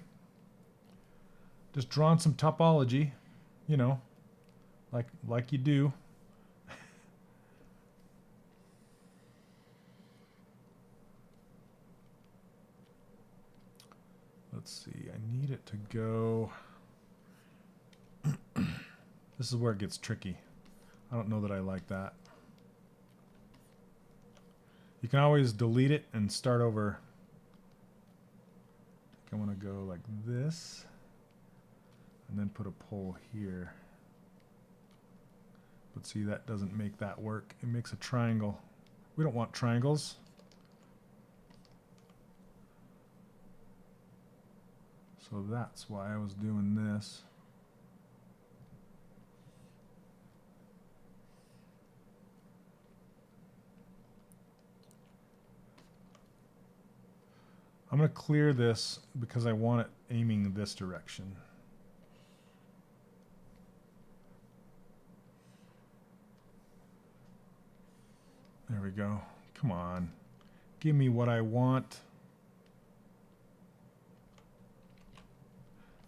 [SPEAKER 1] Just drawing some topology, you know, like you do. Let's see, I need it to go. This is where it gets tricky. I don't know that I like that. You can always delete it and start over. I want to go like this and then put a pole here. But see, that doesn't make that work. It makes a triangle. We don't want triangles. So that's why I was doing this. I'm going to clear this because I want it aiming this direction. There we go. Come on. Give me what I want.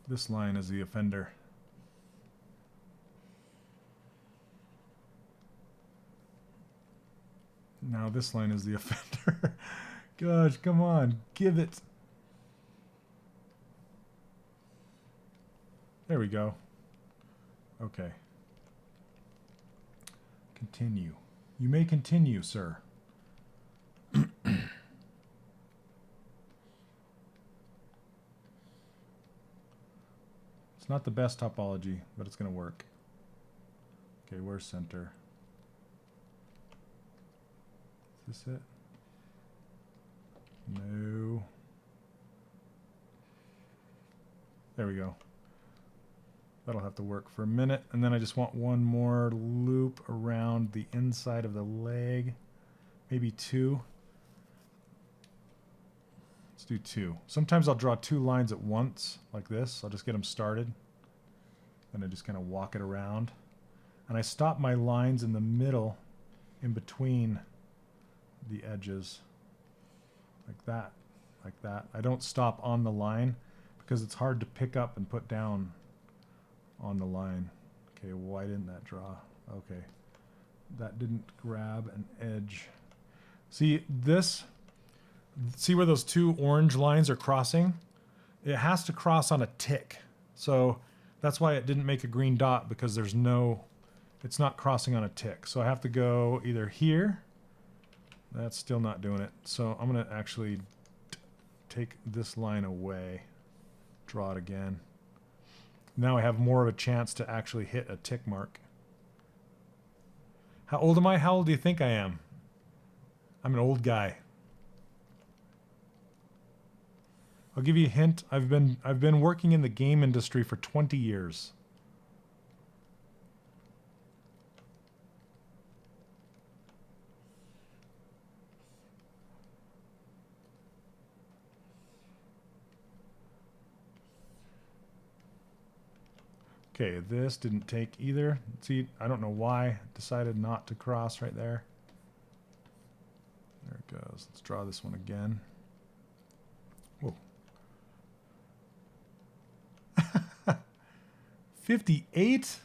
[SPEAKER 1] This line is the offender. Now this line is the offender. Gosh, come on, give it. There we go. Okay. Continue. You may continue, sir. It's not the best topology, but it's going to work. Okay, where's center? Is this it? No. There we go. That'll have to work for a minute. And then I just want one more loop around the inside of the leg. Maybe 2. Let's do 2. Sometimes I'll draw 2 lines at once, like this. I'll just get them started. Then I just kind of walk it around. And I stop my lines in the middle, in between the edges. Like that. Like that. I don't stop on the line because it's hard to pick up and put down on the line. Okay, why didn't that draw? Okay. That didn't grab an edge. See this? See where those 2 orange lines are crossing? It has to cross on a tick. So that's why it didn't make a green dot, because there's no, it's not crossing on a tick. So I have to go either here. That's still not doing it. So I'm going to actually take this line away, draw it again. Now I have more of a chance to actually hit a tick mark. How old am I? How old do you think I am? I'm an old guy. I'll give you a hint. I've been working in the game industry for 20 years. Okay, this didn't take either. See, I don't know why I decided not to cross right there. There it goes. Let's draw this one again. Whoa. 58?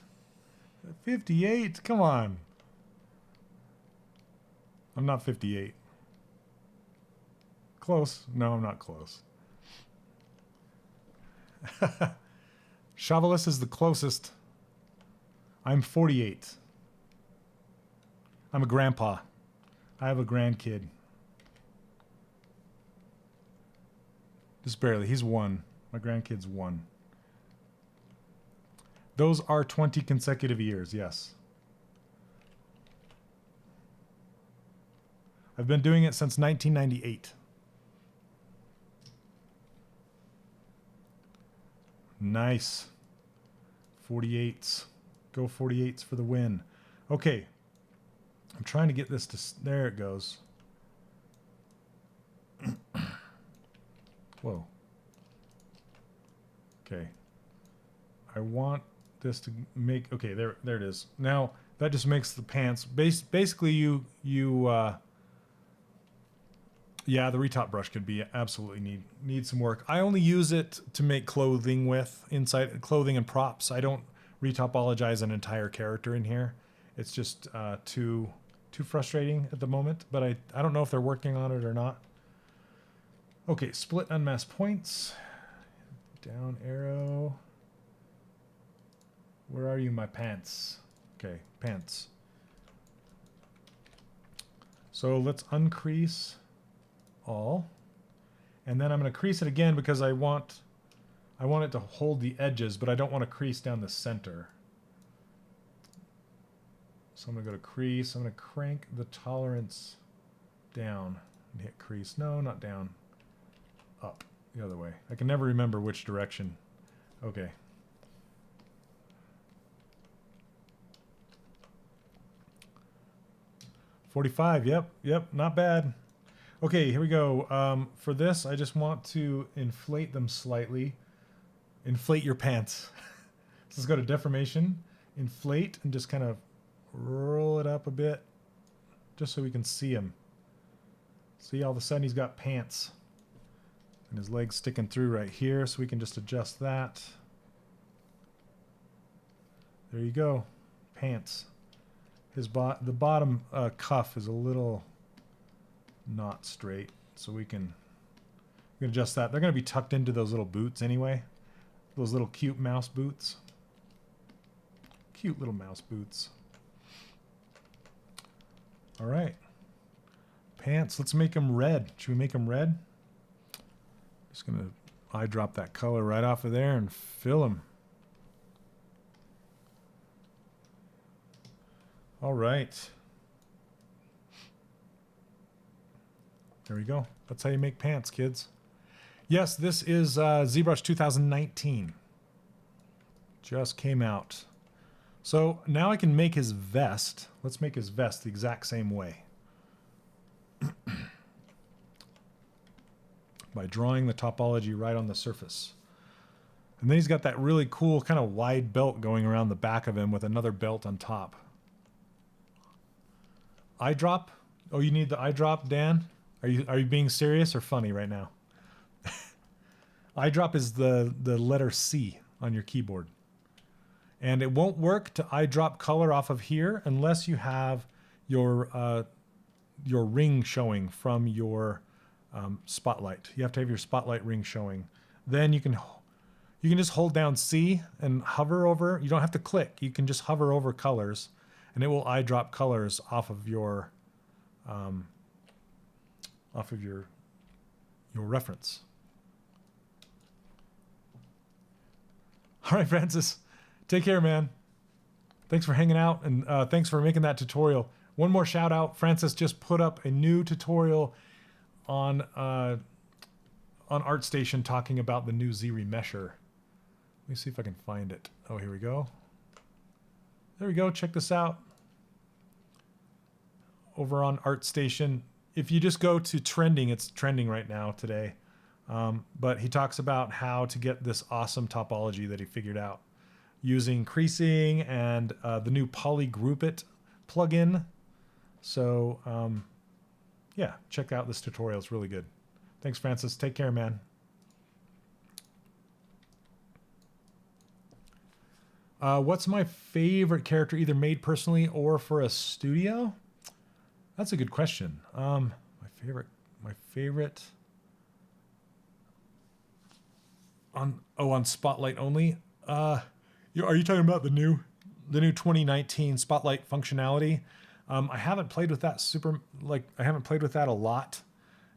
[SPEAKER 1] 58? Come on. I'm not 58. Close. No, I'm not close. Chauvelus is the closest. I'm 48. I'm a grandpa. I have a grandkid. Just barely. He's 1. My grandkid's 1. Those are 20 consecutive years, yes. I've been doing it since 1998. Nice. 48s. Go 48s for the win. Okay. I'm trying to get this to... There it goes. Whoa. Okay. I want this to make... Okay, there it is. Now, that just makes the pants... Basically, yeah, the retop brush could be absolutely need some work. I only use it to make clothing with, inside clothing and props. I don't retopologize an entire character in here. It's just too frustrating at the moment, but I don't know if they're working on it or not. Okay, split unmask points. Down arrow. Where are you, my pants? Okay, pants. So let's uncrease all, and then I'm going to crease it again because I want it to hold the edges, but I don't want to crease down the center. So I'm going to go to crease. I'm going to crank the tolerance down and hit crease. No, not down. Up. The other way. I can never remember which direction. Okay. $45. Yep. Not bad. Okay, here we go. For this, I just want to inflate them slightly. Inflate your pants. So let's go to deformation, inflate, and just kind of roll it up a bit, just so we can see him. See, all of a sudden he's got pants. And his leg's sticking through right here, so we can just adjust that. There you go. Pants. The bottom cuff is a little... not straight, so we can adjust that. They're going to be tucked into those little boots anyway, those little cute mouse boots. Cute little mouse boots. All right, pants. Let's make them red. Should we make them red? Just going to eyedrop that color right off of there and fill them. All right. There we go. That's how you make pants, kids. Yes, this is ZBrush 2019. Just came out. So now I can make his vest. Let's make his vest the exact same way. By drawing the topology right on the surface. And then he's got that really cool kind of wide belt going around the back of him with another belt on top. Eyedrop? Oh, you need the eyedrop, Dan? Are you being serious or funny right now? Eyedrop is the letter C on your keyboard. And it won't work to eyedrop color off of here unless you have your ring showing from your spotlight. You have to have your spotlight ring showing. Then you can just hold down C and hover over. You don't have to click. You can just hover over colors, and it will eyedrop colors off of your reference. All right, Francis. Take care, man. Thanks for hanging out, and thanks for making that tutorial. One more shout out. Francis just put up a new tutorial on ArtStation talking about the new Zremesher. Let me see if I can find it. Oh, here we go. There we go. Check this out. Over on ArtStation. If you just go to trending, it's trending right now today. But he talks about how to get this awesome topology that he figured out using creasing and the new Polygroup It plugin. So yeah, check out this tutorial. It's really good. Thanks, Francis. Take care, man. What's my favorite character, either made personally or for a studio? That's a good question. My favorite on Spotlight only. Are you talking about the new 2019 Spotlight functionality? I haven't played with that I haven't played with that a lot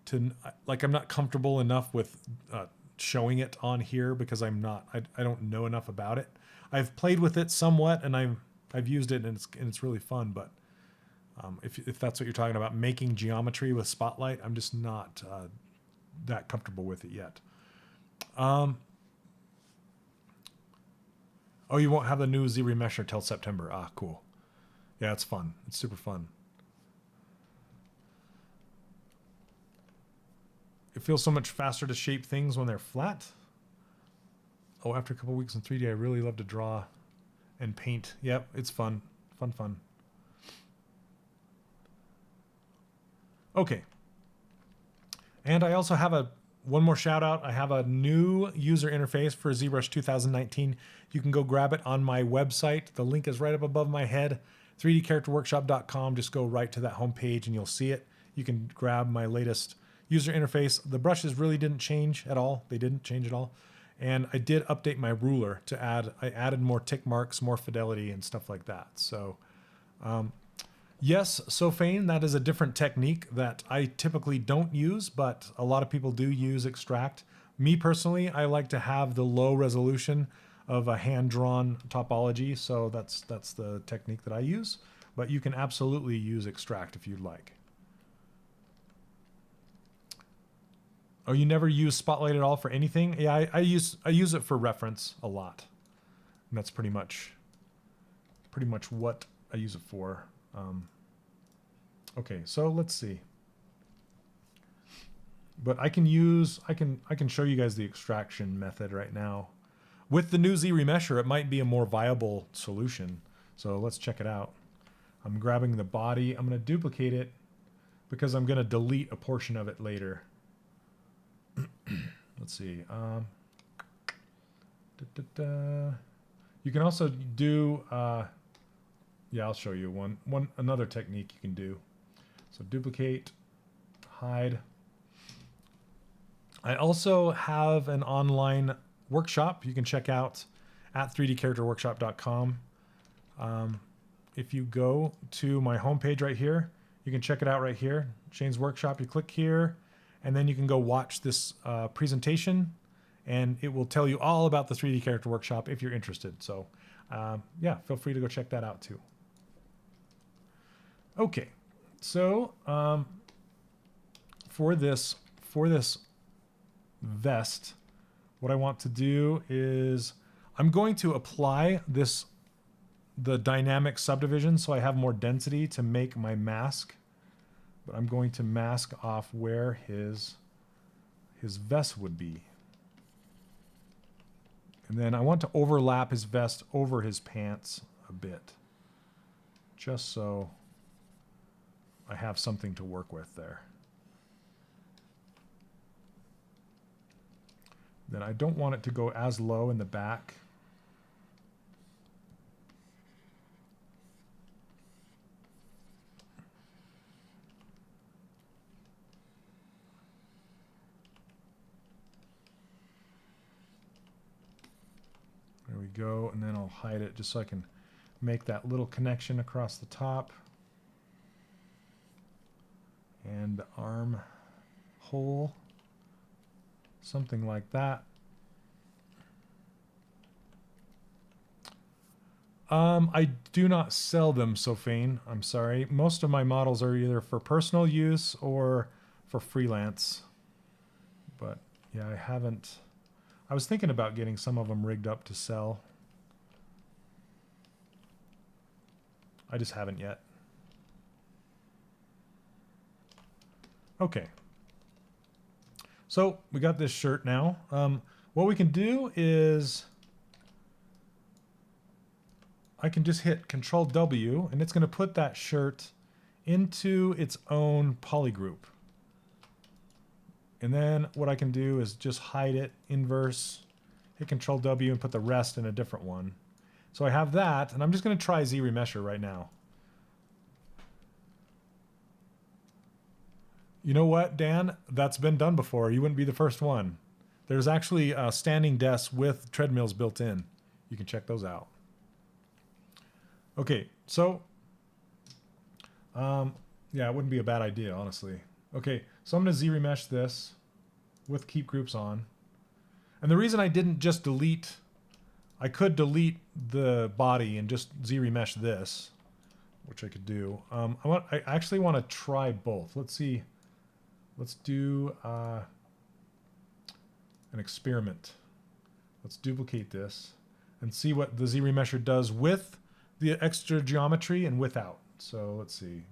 [SPEAKER 1] to I'm not comfortable enough with showing it on here because I don't know enough about it. I've played with it somewhat and I've used it and it's really fun, but if that's what you're talking about, making geometry with Spotlight, I'm just not that comfortable with it yet. Oh, you won't have the new Zremesher till September. Ah, cool. Yeah, it's fun. It's super fun. It feels so much faster to shape things when they're flat. Oh, after a couple weeks in 3D, I really love to draw and paint. Yep, it's fun. Fun. Okay. And I also have one more shout out. I have a new user interface for ZBrush 2019. You can go grab it on my website. The link is right up above my head, 3dcharacterworkshop.com. Just go right to that homepage and you'll see it. You can grab my latest user interface. The brushes really didn't change at all. They didn't change at all. And I did update my ruler to I added more tick marks, more fidelity and stuff like that. So yes, Sophane, that is a different technique that I typically don't use, but a lot of people do use extract. Me personally, I like to have the low resolution of a hand-drawn topology, so that's the technique that I use. But you can absolutely use extract if you'd like. Oh, you never use Spotlight at all for anything? Yeah, I use it for reference a lot. And that's pretty much what I use it for. Okay, so let's see. But I can show you guys the extraction method right now. With the new Zremesher, it might be a more viable solution. So let's check it out. I'm grabbing the body. I'm going to duplicate it because I'm going to delete a portion of it later. Let's see. You can also do, yeah, I'll show you another technique you can do. So duplicate, hide. I also have an online workshop you can check out at 3dcharacterworkshop.com. If you go to my homepage right here, you can check it out right here, Shane's Workshop. You click here, and then you can go watch this presentation, and it will tell you all about the 3D Character Workshop if you're interested. So yeah, feel free to go check that out too. Okay, so for this vest, what I want to do is I'm going to apply the dynamic subdivision so I have more density to make my mask. But I'm going to mask off where his vest would be. And then I want to overlap his vest over his pants a bit, just so I have something to work with there. Then I don't want it to go as low in the back. There we go, and then I'll hide it just so I can make that little connection across the top. And the arm hole, something like that. I do not sell them, Sophane. I'm sorry. Most of my models are either for personal use or for freelance. But yeah, I haven't. I was thinking about getting some of them rigged up to sell. I just haven't yet. Okay. So we got this shirt now. What we can do is I can just hit Control W and it's going to put that shirt into its own polygroup. And then what I can do is just hide it, inverse, hit Control W and put the rest in a different one. So I have that, and I'm just going to try Zremesher right now. You know what, Dan? That's been done before. You wouldn't be the first one. There's actually standing desks with treadmills built in. You can check those out. Okay, so yeah, it wouldn't be a bad idea, honestly. Okay, so I'm going to Zremesh this with keep groups on. And the reason I didn't just delete, I could delete the body and just Zremesh this, which I could do. I actually want to try both. Let's see. Let's do an experiment. Let's duplicate this and see what the Zremesher does with the extra geometry and without. So let's see.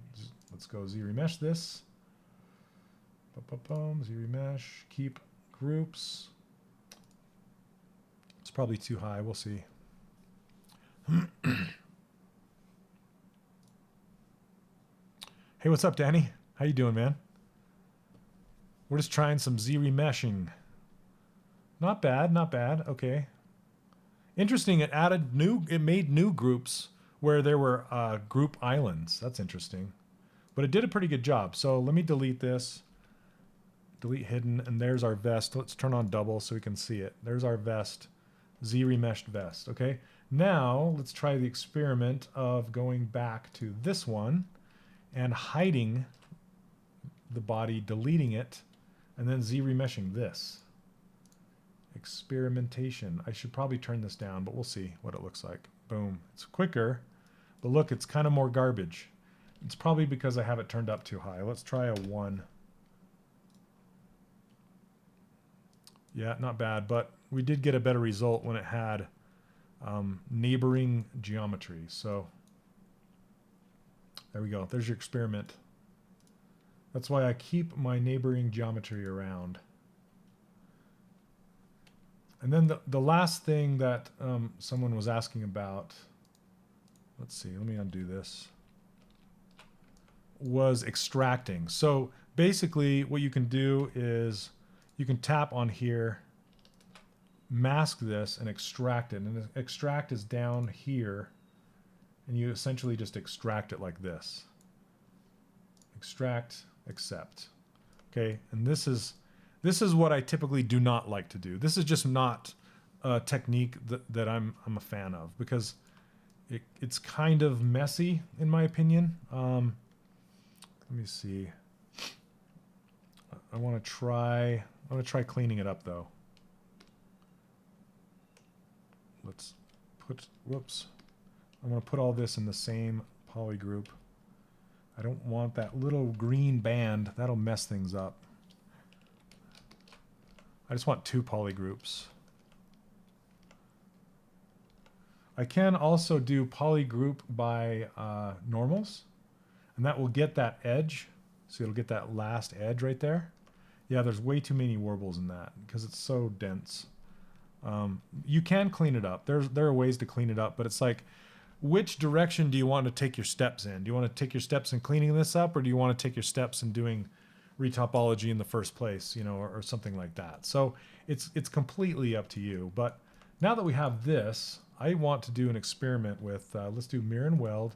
[SPEAKER 1] Let's go Zremesh this. Zremesh, keep groups. It's probably too high. We'll see. Hey, what's up, Danny? How you doing, man? We're just trying some Zremeshing. Not bad, not bad. Okay. Interesting. It made new groups where there were group islands. That's interesting. But it did a pretty good job. So let me delete this. Delete hidden, and there's our vest. Let's turn on double so we can see it. There's our vest, Z-remeshed vest, okay? Now, let's try the experiment of going back to this one and hiding the body, deleting it, and then Z-remeshing this. Experimentation. I should probably turn this down, but we'll see what it looks like. Boom. It's quicker, but look, it's kind of more garbage. It's probably because I have it turned up too high. Let's try a 1. Yeah, not bad, but we did get a better result when it had neighboring geometry. So there we go. There's your experiment. That's why I keep my neighboring geometry around. And then the last thing that someone was asking about, let's see, let me undo this, was extracting. So basically what you can do is you can tap on here, mask this, and extract it. And extract is down here, and you essentially just extract it like this. Extract, accept. Okay, and this is what I typically do not like to do. This is just not a technique that I'm a fan of, because it's kind of messy in my opinion. Let me see. I want to try cleaning it up though. Let's put, whoops. I'm going to put all this in the same poly group. I don't want that little green band. That'll mess things up. I just want 2 poly groups. I can also do poly group by normals, and that will get that edge. So it'll get that last edge right there. Yeah, there's way too many warbles in that because it's so dense. You can clean it up. There are ways to clean it up, but it's like, which direction do you want to take your steps in? Do you want to take your steps in cleaning this up, or do you want to take your steps in doing retopology in the first place, you know, or something like that? So it's completely up to you. But now that we have this, I want to do an experiment with, let's do mirror and weld,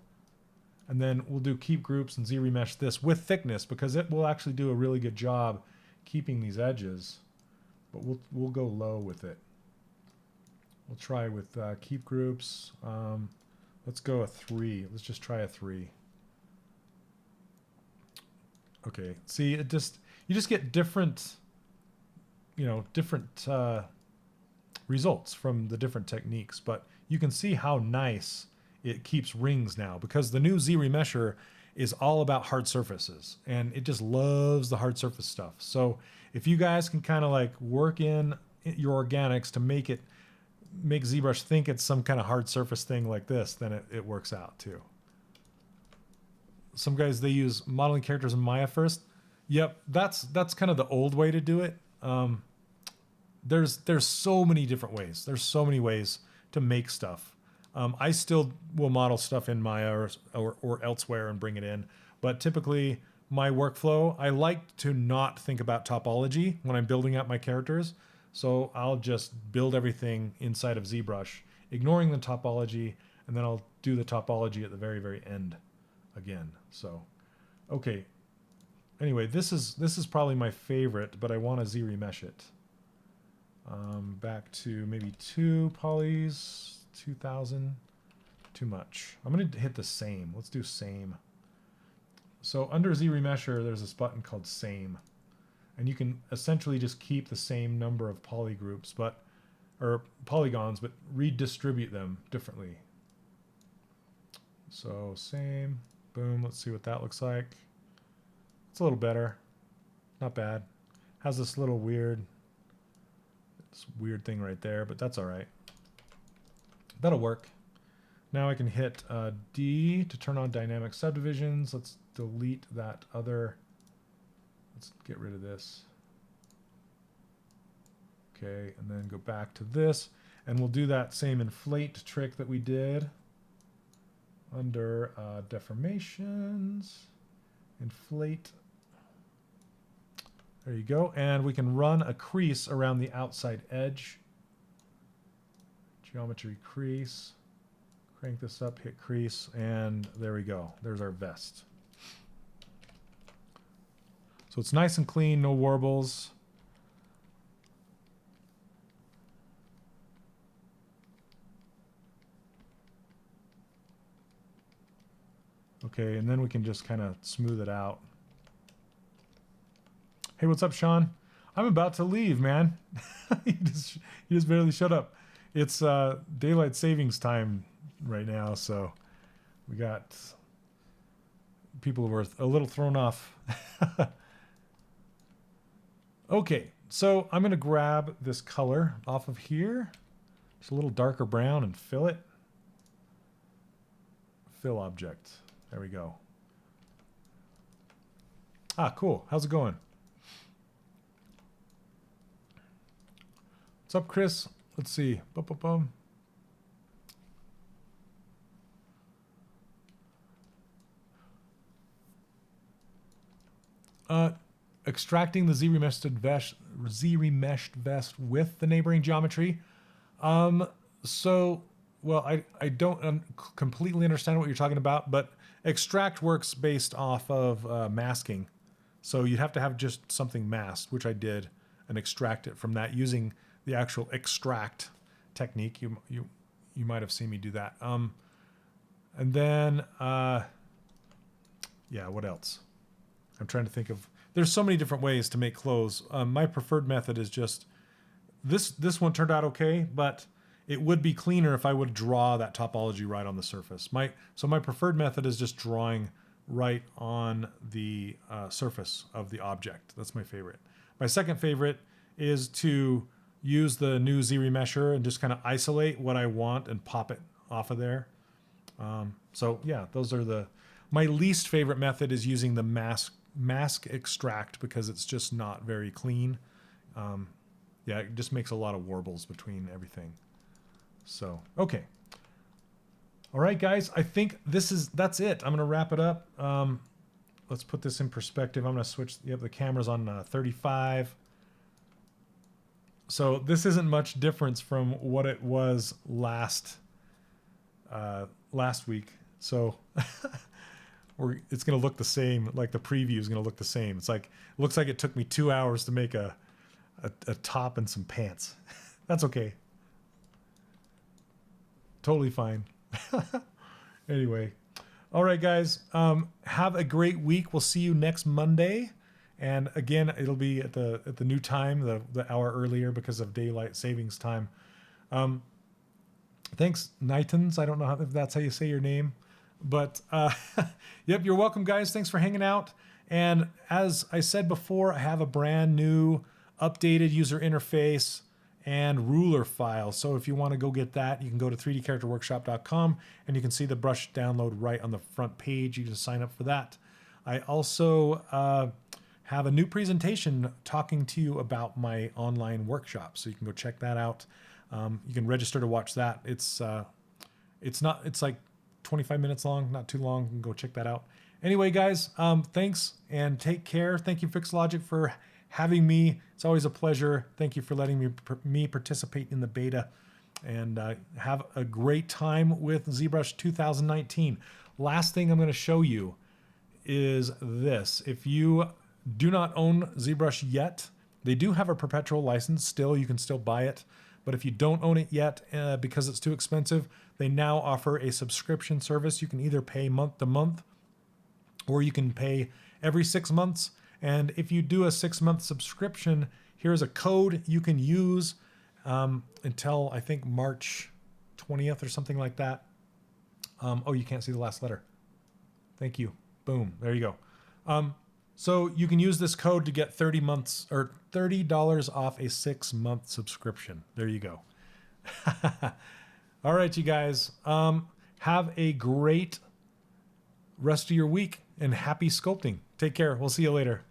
[SPEAKER 1] and then we'll do keep groups and Z-remesh this with thickness, because it will actually do a really good job keeping these edges, but we'll go low with it. We'll try with keep groups. Let's go a 3. Let's just try a 3. Okay. See, you just get different, you know, different results from the different techniques, but you can see how nice it keeps rings now, because the new Zremesher is all about hard surfaces, and it just loves the hard surface stuff. So if you guys can kind of like work in your organics to make ZBrush think it's some kind of hard surface thing like this, then it works out too. Some guys, they use modeling characters in Maya first. Yep, that's kind of the old way to do it. There's so many different ways. There's so many ways to make stuff. I still will model stuff in Maya or elsewhere and bring it in. But typically, my workflow, I like to not think about topology when I'm building out my characters. So I'll just build everything inside of ZBrush, ignoring the topology, and then I'll do the topology at the very, very end again. So, okay. Anyway, this is probably my favorite, but I want to Zremesh it. Back to maybe 2 polys, 2000. Too much. I'm going to hit the same. Let's do same. So under Zremesher, there's this button called same. And you can essentially just keep the same number of poly groups, or polygons, but redistribute them differently. So same, boom, let's see what that looks like. It's a little better. Not bad. Has this little weird thing right there, but that's all right. That'll work. Now I can hit D to turn on dynamic subdivisions. Let's delete that other. Let's get rid of this. Okay, and then go back to this, and we'll do that same inflate trick that we did under deformations. Inflate. There you go. And we can run a crease around the outside edge. Geometry crease. Crank this up, hit crease, and there we go. There's our vest. So it's nice and clean, no warbles. Okay, and then we can just kind of smooth it out. Hey, what's up, Sean? I'm about to leave, man. you just barely shut up. It's daylight savings time right now, so we got people who are a little thrown off. Okay, so I'm going to grab this color off of here. Just a little darker brown and fill it. Fill object. There we go. Ah, cool. How's it going? What's up, Chris? Let's see. Bum. Extracting the Zremeshed vest with the neighboring geometry. So, well, I don't completely understand what you're talking about, but extract works based off of masking. So you'd have to have just something masked, which I did, and extract it from that using the actual extract technique. You might have seen me do that. And then, yeah, what else? I'm trying to think of. There's so many different ways to make clothes. My preferred method is just this one turned out okay, but it would be cleaner if I would draw that topology right on the surface. So my preferred method is just drawing right on the surface of the object. That's my favorite. My second favorite is to use the new Zremesher and just kind of isolate what I want and pop it off of there. So yeah, those are my least favorite method is using the mask extract because it's just not very clean. Yeah, it just makes a lot of warbles between everything. So, okay. All right, guys, I think that's it. I'm going to wrap it up. Let's put this in perspective. I'm going to switch. Yep, the camera's on 35. So this isn't much difference from what it was last week. So it's going to look the same. Like the preview is going to look the same. It looks like it took me 2 hours to make a top and some pants. That's okay. Totally fine. Anyway. All right, guys. Have a great week. We'll see you next Monday. And again, it'll be at the new time, the hour earlier because of daylight savings time. Thanks, Nitons. I don't know if that's how you say your name, but yep, you're welcome, guys. Thanks for hanging out. And as I said before, I have a brand new updated user interface and ruler file. So if you want to go get that, you can go to 3dcharacterworkshop.com and you can see the brush download right on the front page. You can sign up for that. I also have a new presentation talking to you about my online workshop. So you can go check that out. You can register to watch that. It's like 25 minutes long, not too long. You can go check that out. Anyway, guys, thanks and take care. Thank you, FixLogic, for having me. It's always a pleasure. Thank you for letting me participate in the beta, and have a great time with ZBrush 2019. Last thing I'm going to show you is this. If you do not own ZBrush yet, they do have a perpetual license still. You can still buy it. But if you don't own it yet because it's too expensive, they now offer a subscription service. You can either pay month to month or you can pay every 6 months. And if you do a 6-month subscription, here's a code you can use until I think March 20th or something like that. Oh, you can't see the last letter. Thank you. Boom. There you go. So you can use this code to get 30 months or $30 off a 6-month subscription. There you go. All right, you guys. Have a great rest of your week and happy sculpting. Take care. We'll see you later.